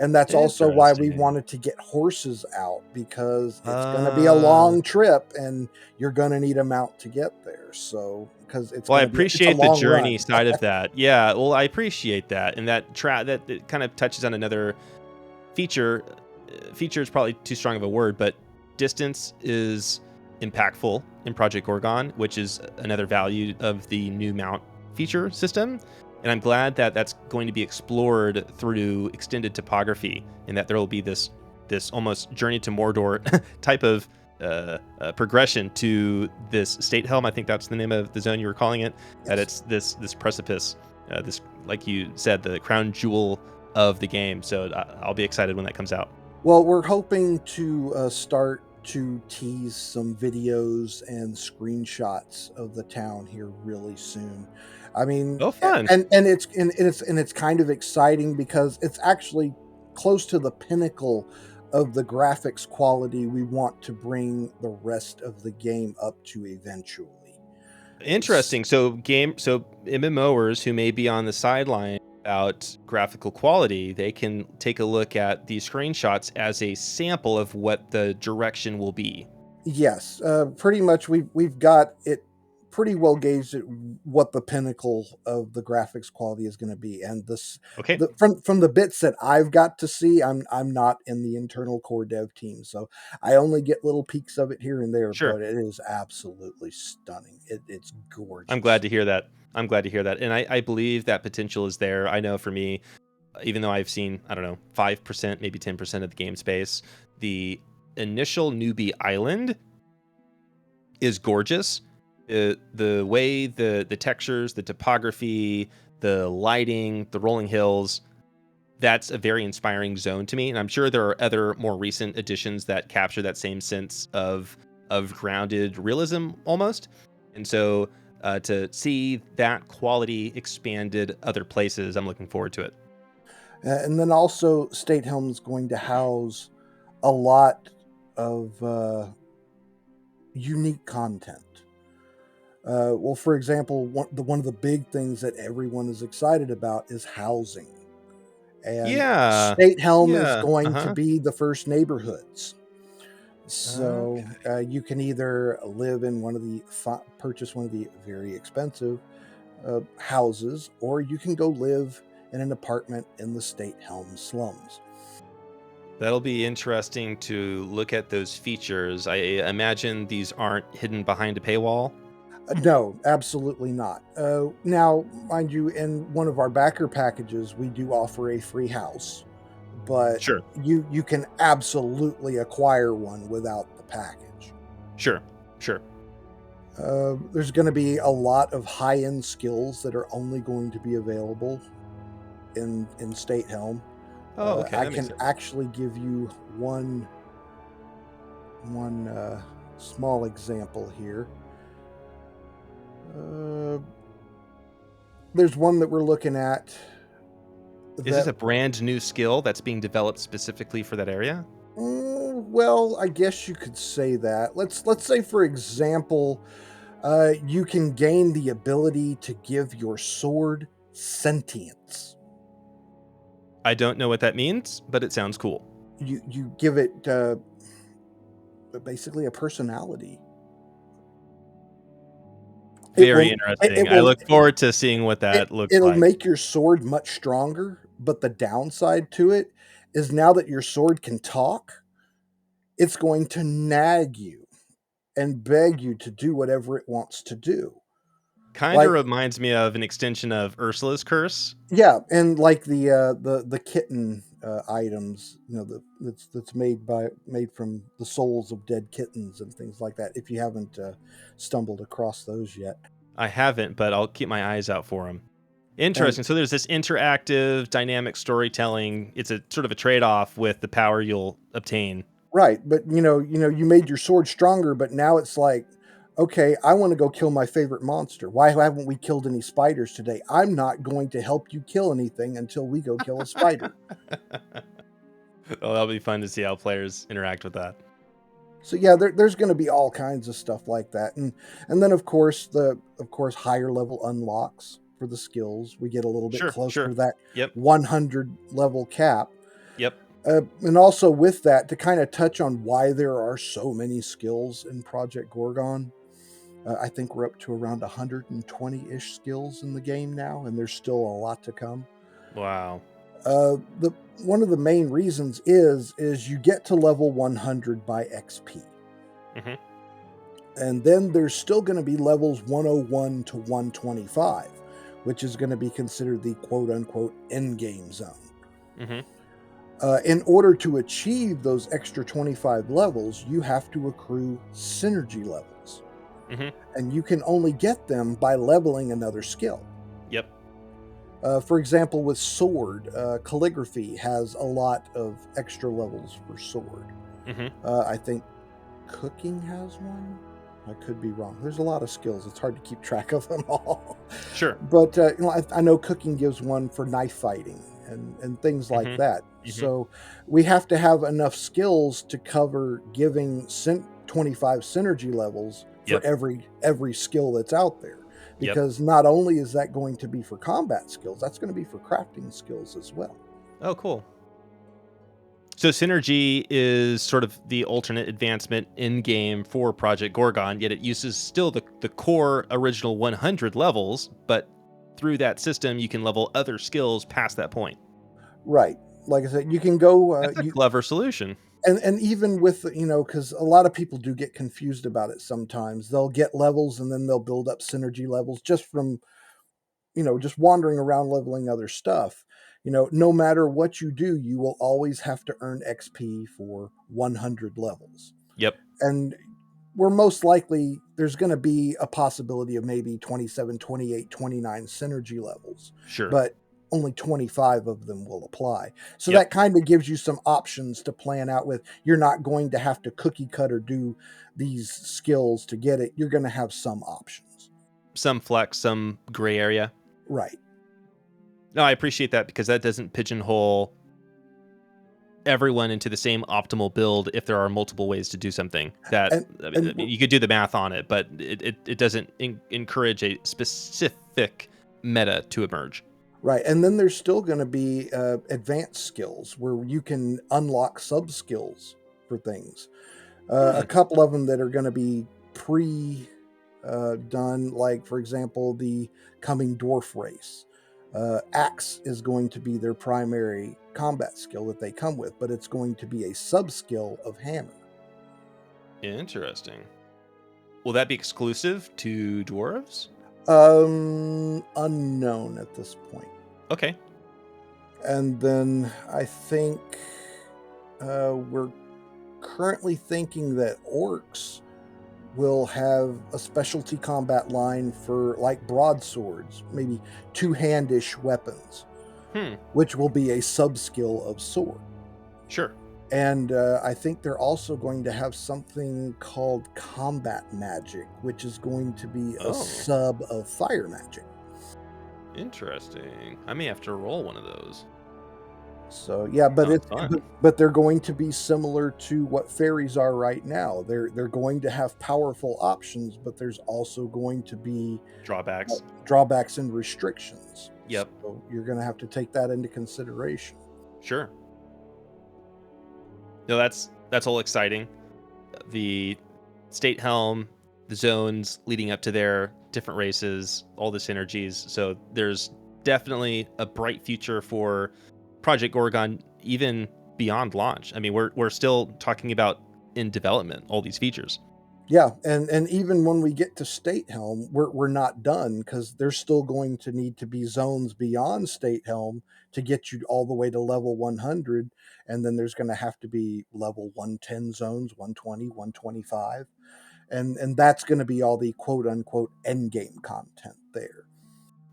B: and that's also why we
A: Interesting.
B: wanted to get horses out, because it's going to be a
A: Uh,
B: long trip, and you're going to need a mount to get there. So, because
A: well, I
B: it's a
A: appreciate the
B: long run.
A: journey side of that. Yeah, well, I appreciate that, and that it kind of touches on another feature. Feature is probably too strong of a word, but distance is impactful in Project Gorgon, which is another value of the new mount feature system. And I'm glad that that's going to be explored through extended topography, and that there will be this almost journey to Mordor type of progression to this State Helm. I think that's the name of the zone you were calling it. That
B: Yes.
A: it's this precipice, this, like you said, the crown jewel of the game. So I'll be excited when that comes out.
B: Well, we're hoping to start to tease some videos and screenshots of the town here really soon. I mean,
A: Oh, fun.
B: and it's kind of exciting because it's actually close to the pinnacle of the graphics quality we want to bring the rest of the game up to eventually.
A: Interesting. So MMOers who may be on the sideline about graphical quality, they can take a look at these screenshots as a sample of what the direction will be.
B: Yes, pretty much. We've got it pretty well gauged at what the pinnacle of the graphics quality is going to be, and
A: Okay.
B: the from the bits that I've got to see, I'm not in the internal core dev team, so I only get little peeks of it here and there,
A: Sure.
B: but it is absolutely stunning. It's
A: I'm glad
B: gorgeous.
A: to hear that. I'm glad to hear that. And I believe that potential is there. I know for me, even though I've seen, I don't know, 5%, maybe 10% of the game space, the initial newbie island is gorgeous. The way the textures, the topography, the lighting, the rolling hills, that's a very inspiring zone to me. And I'm sure there are other more recent additions that capture that same sense of grounded realism almost. And so to see that quality expanded other places, I'm looking forward to it.
B: And then also, State Helm's going to house a lot of unique content. Well, for example, one of the big things that everyone is excited about is housing. And
A: Yeah.
B: State Helm is
A: Yeah.
B: going to
A: Uh-huh.
B: be the first neighborhoods. So
A: Okay.
B: you can either live in purchase one of the very expensive houses, or you can go live in an apartment in the State Helm slums.
A: That'll be interesting to look at those features. I imagine these aren't hidden behind a paywall.
B: No, absolutely not. Now, mind you, in one of our backer packages, we do offer a free house, but
A: Sure.
B: you can absolutely acquire one without the package.
A: Sure. Sure.
B: There's going to be a lot of high end skills that are only going to be available in State Helm.
A: Oh, okay.
B: I
A: That makes
B: can
A: sense.
B: actually give you one small example here. Uh, there's one that we're looking at
A: Is this
B: that
A: a brand new skill that's being developed specifically for that area?
B: well, I guess you could say that. Let's say, for example, you can gain the ability to give your sword sentience.
A: I don't know what that means, but it sounds cool.
B: You give it basically a personality. It
A: Very
B: will
A: interesting.
B: it
A: I
B: will
A: look forward to seeing what that looks
B: it'll
A: like.
B: make your sword much stronger, But the downside to it is now that your sword can talk, it's going to nag you and beg you to do whatever it wants to do.
A: Kind of
B: Like,
A: reminds me of an extension of Ursula's curse.
B: yeah, and like the kitten items, that's made from the souls of dead kittens and things like that. If you haven't stumbled across those yet,
A: I haven't, but I'll keep my eyes out for them.
B: and
A: Interesting. So there's this interactive, dynamic storytelling. It's a sort of a trade-off with the power you'll obtain.
B: right, but you made your sword stronger, but now it's like, okay, I want to go kill my favorite monster. Why haven't we killed any spiders today? I'm not going to help you kill anything until we go kill a spider.
A: Well, that'll be fun to see how players interact with that.
B: So yeah, there's going to be all kinds of stuff like that, and then of course higher level unlocks for the skills. We get a little bit
A: Sure,
B: closer to
A: sure.
B: that
A: Yep,
B: 100 level cap,
A: yep.
B: and also with that, to kind of touch on why there are so many skills in Project Gorgon. I think we're up to around 120-ish skills in the game now, and there's still a lot to come.
A: Wow.
B: The one of the main reasons is you get to level 100 by XP.
A: Hmm.
B: And then there's still going to be levels 101 to 125, which is going to be considered the quote unquote end game zone.
A: Hmm.
B: In order to achieve those extra 25 levels, you have to accrue synergy levels.
A: Hmm.
B: And you can only get them by leveling another skill.
A: Yep.
B: For example, with sword, calligraphy has a lot of extra levels for sword.
A: Hmm.
B: I think cooking has one. I could be wrong. There's a lot of skills. It's hard to keep track of them all.
A: Sure.
B: But I know cooking gives one for knife fighting and things like
A: Hmm.
B: that.
A: Hmm.
B: So we have to have enough skills to cover giving 25 synergy levels for
A: Yep.
B: every skill that's out there.
A: Yep.
B: Because not only is that going to be for combat skills, that's going to be for crafting skills as well.
A: Oh, cool. So synergy is sort of the alternate advancement in game for Project Gorgon, yet it uses still the core original 100 levels, but through that system you can level other skills past that point.
B: Right. Like I said, you can go
A: That's a
B: you
A: clever solution.
B: and even with because a lot of people do get confused about it sometimes. They'll get levels and then they'll build up synergy levels just from just wandering around leveling other stuff. No matter what you do, you will always have to earn XP for 100 levels.
A: Yep.
B: And we're most likely there's going to be a possibility of maybe 27, 28, 29 synergy levels,
A: Sure.
B: but only 25 of them will apply. So
A: Yep.
B: that kind of gives you some options to plan out with. You're not going to have to cookie cut or do these skills to get it. You're going to have some options.
A: Some flex, some gray area.
B: Right.
A: No, I appreciate that because that doesn't pigeonhole everyone into the same optimal build if there are multiple ways to do something. That
B: And
A: I
B: and
A: mean, you could do the math on it, but it doesn't encourage a specific meta to emerge.
B: right. And then there's still going to be advanced skills where you can unlock sub skills for things. A couple of them that are going to be pre done, like, for example, the coming dwarf race. Axe is going to be their primary combat skill that they come with, but it's going to be a sub skill of hammer.
A: Interesting. Will that be exclusive to dwarves?
B: Unknown at this point.
A: Okay.
B: And then I think we're currently thinking that orcs will have a specialty combat line for like broadswords, maybe two-handish weapons,
A: Hmm.
B: which will be a sub skill of sword.
A: Sure.
B: And I think they're also going to have something called combat magic, which is going to be a
A: Oh,
B: sub of fire magic.
A: interesting. I may have to roll one of those.
B: So yeah, but
A: Sounds fun.
B: but they're going to be similar to what fairies are right now. They're going to have powerful options, but there's also going to be
A: Drawbacks.
B: drawbacks and restrictions.
A: Yep.
B: So you're going to have to take that into consideration.
A: Sure. No, that's all exciting. The state helm, the zones leading up to there, different races, all the synergies. So there's definitely a bright future for Project Gorgon, even beyond launch. I mean, we're still talking about in development all these features.
B: Yeah, and even when we get to State Helm, we're not done because there's still going to need to be zones beyond State Helm to get you all the way to level 100, and then there's going to have to be level 110 zones, 120, 125, and that's going to be all the quote unquote end game content there.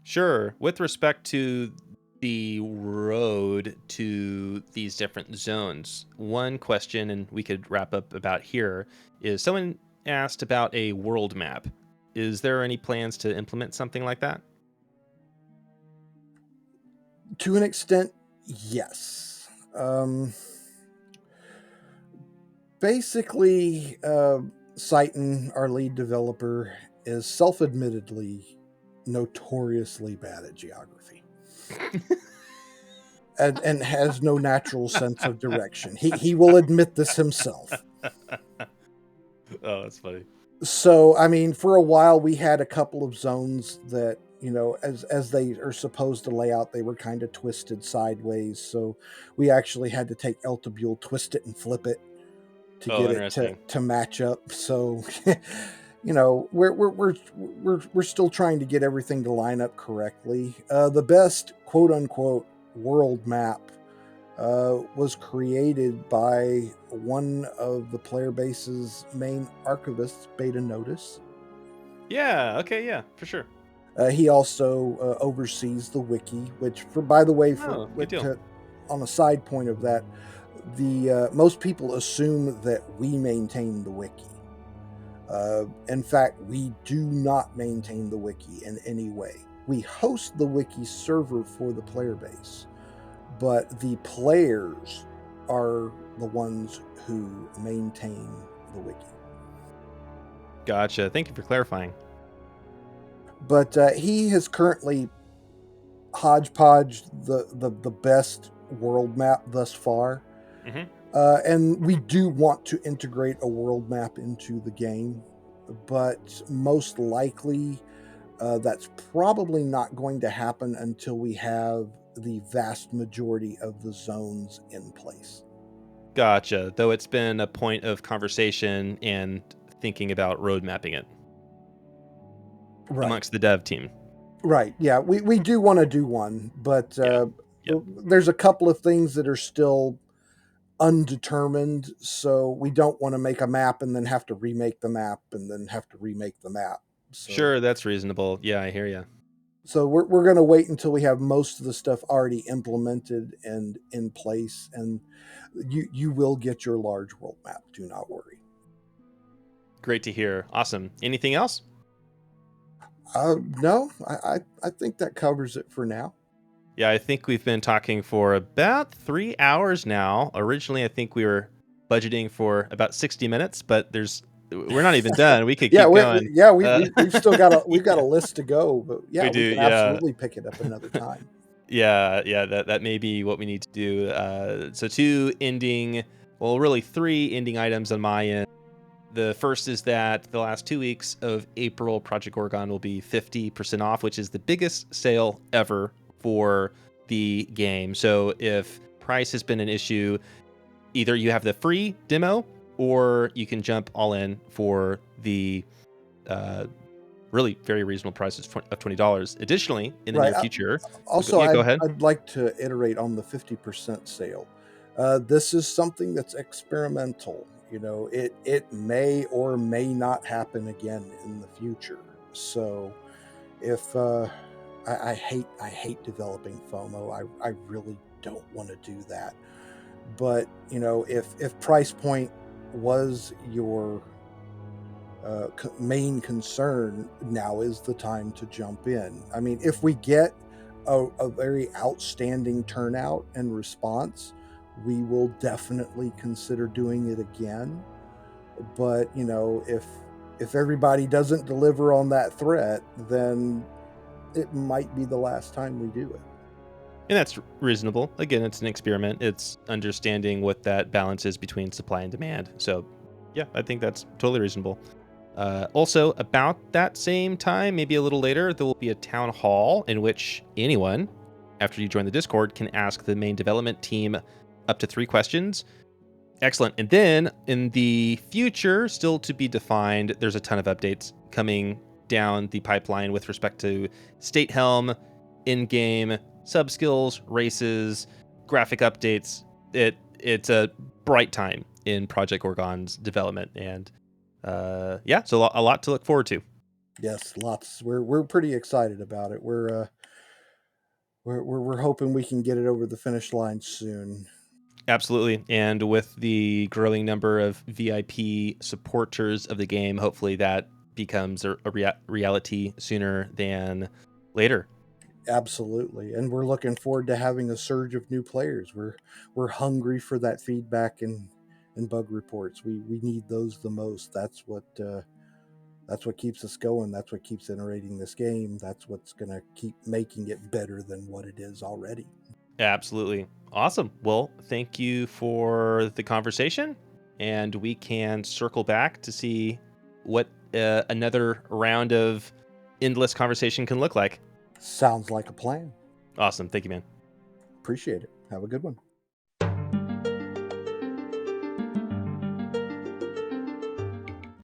A: Sure. With respect to the road to these different zones, one question, and we could wrap up about here, is someone asked about a world map. Is there any plans to implement something like that?
B: To an extent, yes. Basically, Citon, our lead developer, is self-admittedly notoriously bad at geography. And has no natural sense of direction. He will admit this himself.
A: Oh, that's funny.
B: So, I mean, for a while we had a couple of zones that, you know, as they are supposed to lay out, they were kind of twisted sideways. So we actually had to take Eltabule, twist it and flip it to
A: Oh,
B: get it
A: interesting.
B: to match up. So you know, we're still trying to get everything to line up correctly. The best quote unquote world map was created by one of the player base's main archivists, Beta Notice.
A: Yeah, okay, yeah, for sure.
B: He also oversees the wiki, which, for by the way,
A: Oh, good deal.
B: on a side point of that, the most people assume that we maintain the wiki. In fact, we do not maintain the wiki in any way. We host the wiki server for the player base, but the players are the ones who maintain the wiki.
A: Gotcha. Thank you for clarifying.
B: But he has currently hodgepodged the best world map thus far.
A: Mm-hmm.
B: And we do want to integrate a world map into the game, but most likely that's probably not going to happen until we have the vast majority of the zones in place.
A: Gotcha. Though it's been a point of conversation and thinking about road mapping it
B: Right.
A: amongst the dev team.
B: Right. Yeah, we do want to do one, but
A: Yeah. Yep.
B: there's a couple of things that are still undetermined, so we don't want to make a map and then have to remake the map and then have to remake the map. So
A: Sure, that's reasonable. Yeah, I hear you.
B: we're going to wait until we have most of the stuff already implemented and in place, and you will get your large world map. Do not worry.
A: Great to hear. Awesome. Anything else?
B: No, I think that covers it for now.
A: Yeah, I think we've been talking for about 3 hours now. Originally, I think we were budgeting for about 60 minutes, but we're not even done. We could keep going.
B: We've still got a list to go, but yeah,
A: we
B: we
A: do.
B: can
A: Yeah.
B: absolutely pick it up another time.
A: Yeah. That may be what we need to do. So really 3 ending items on my end. The first is that the last 2 weeks of April, Project Gorgon will be 50% off, which is the biggest sale ever for the game. So if price has been an issue, either you have the free demo or you can jump all in for the really very reasonable price of $20. Additionally, in the near future,
B: Also,
A: go ahead.
B: I'd like to iterate on the 50% sale. This is something that's experimental. You know, it may or may not happen again in the future. So, if I hate developing FOMO, I really don't want to do that. But you know, if price point was your main concern, now is the time to jump in. I mean, if we get a very outstanding turnout and response, we will definitely consider doing it again. But you know, if everybody doesn't deliver on that threat, then it might be the last time we do it.
A: And that's reasonable. Again, it's an experiment. It's understanding what that balance is between supply and demand. So, yeah, I think that's totally reasonable. Also, about that same time, maybe a little later, there will be a town hall in which anyone, after you join the Discord, can ask the main development team up to 3 questions. Excellent. And then in the future, still to be defined, there's a ton of updates coming down the pipeline with respect to State Helm, in-game sub-skills, races, graphic updates. It's a bright time in Project Gorgon's development, and so a lot to look forward to.
B: Yes, lots. We're pretty excited about it. We're hoping we can get it over the finish line soon.
A: Absolutely. And with the growing number of VIP supporters of the game, hopefully that becomes a reality sooner than later.
B: Absolutely. And we're looking forward to having a surge of new players. We're hungry for that feedback and bug reports. We need those the most. That's what keeps us going. That's what keeps iterating this game. That's what's going to keep making it better than what it is already.
A: Absolutely. Awesome. Well, thank you for the conversation, and we can circle back to see what another round of endless conversation can look like.
B: Sounds like a plan.
A: Awesome. Thank you, man.
B: Appreciate it. Have a good one.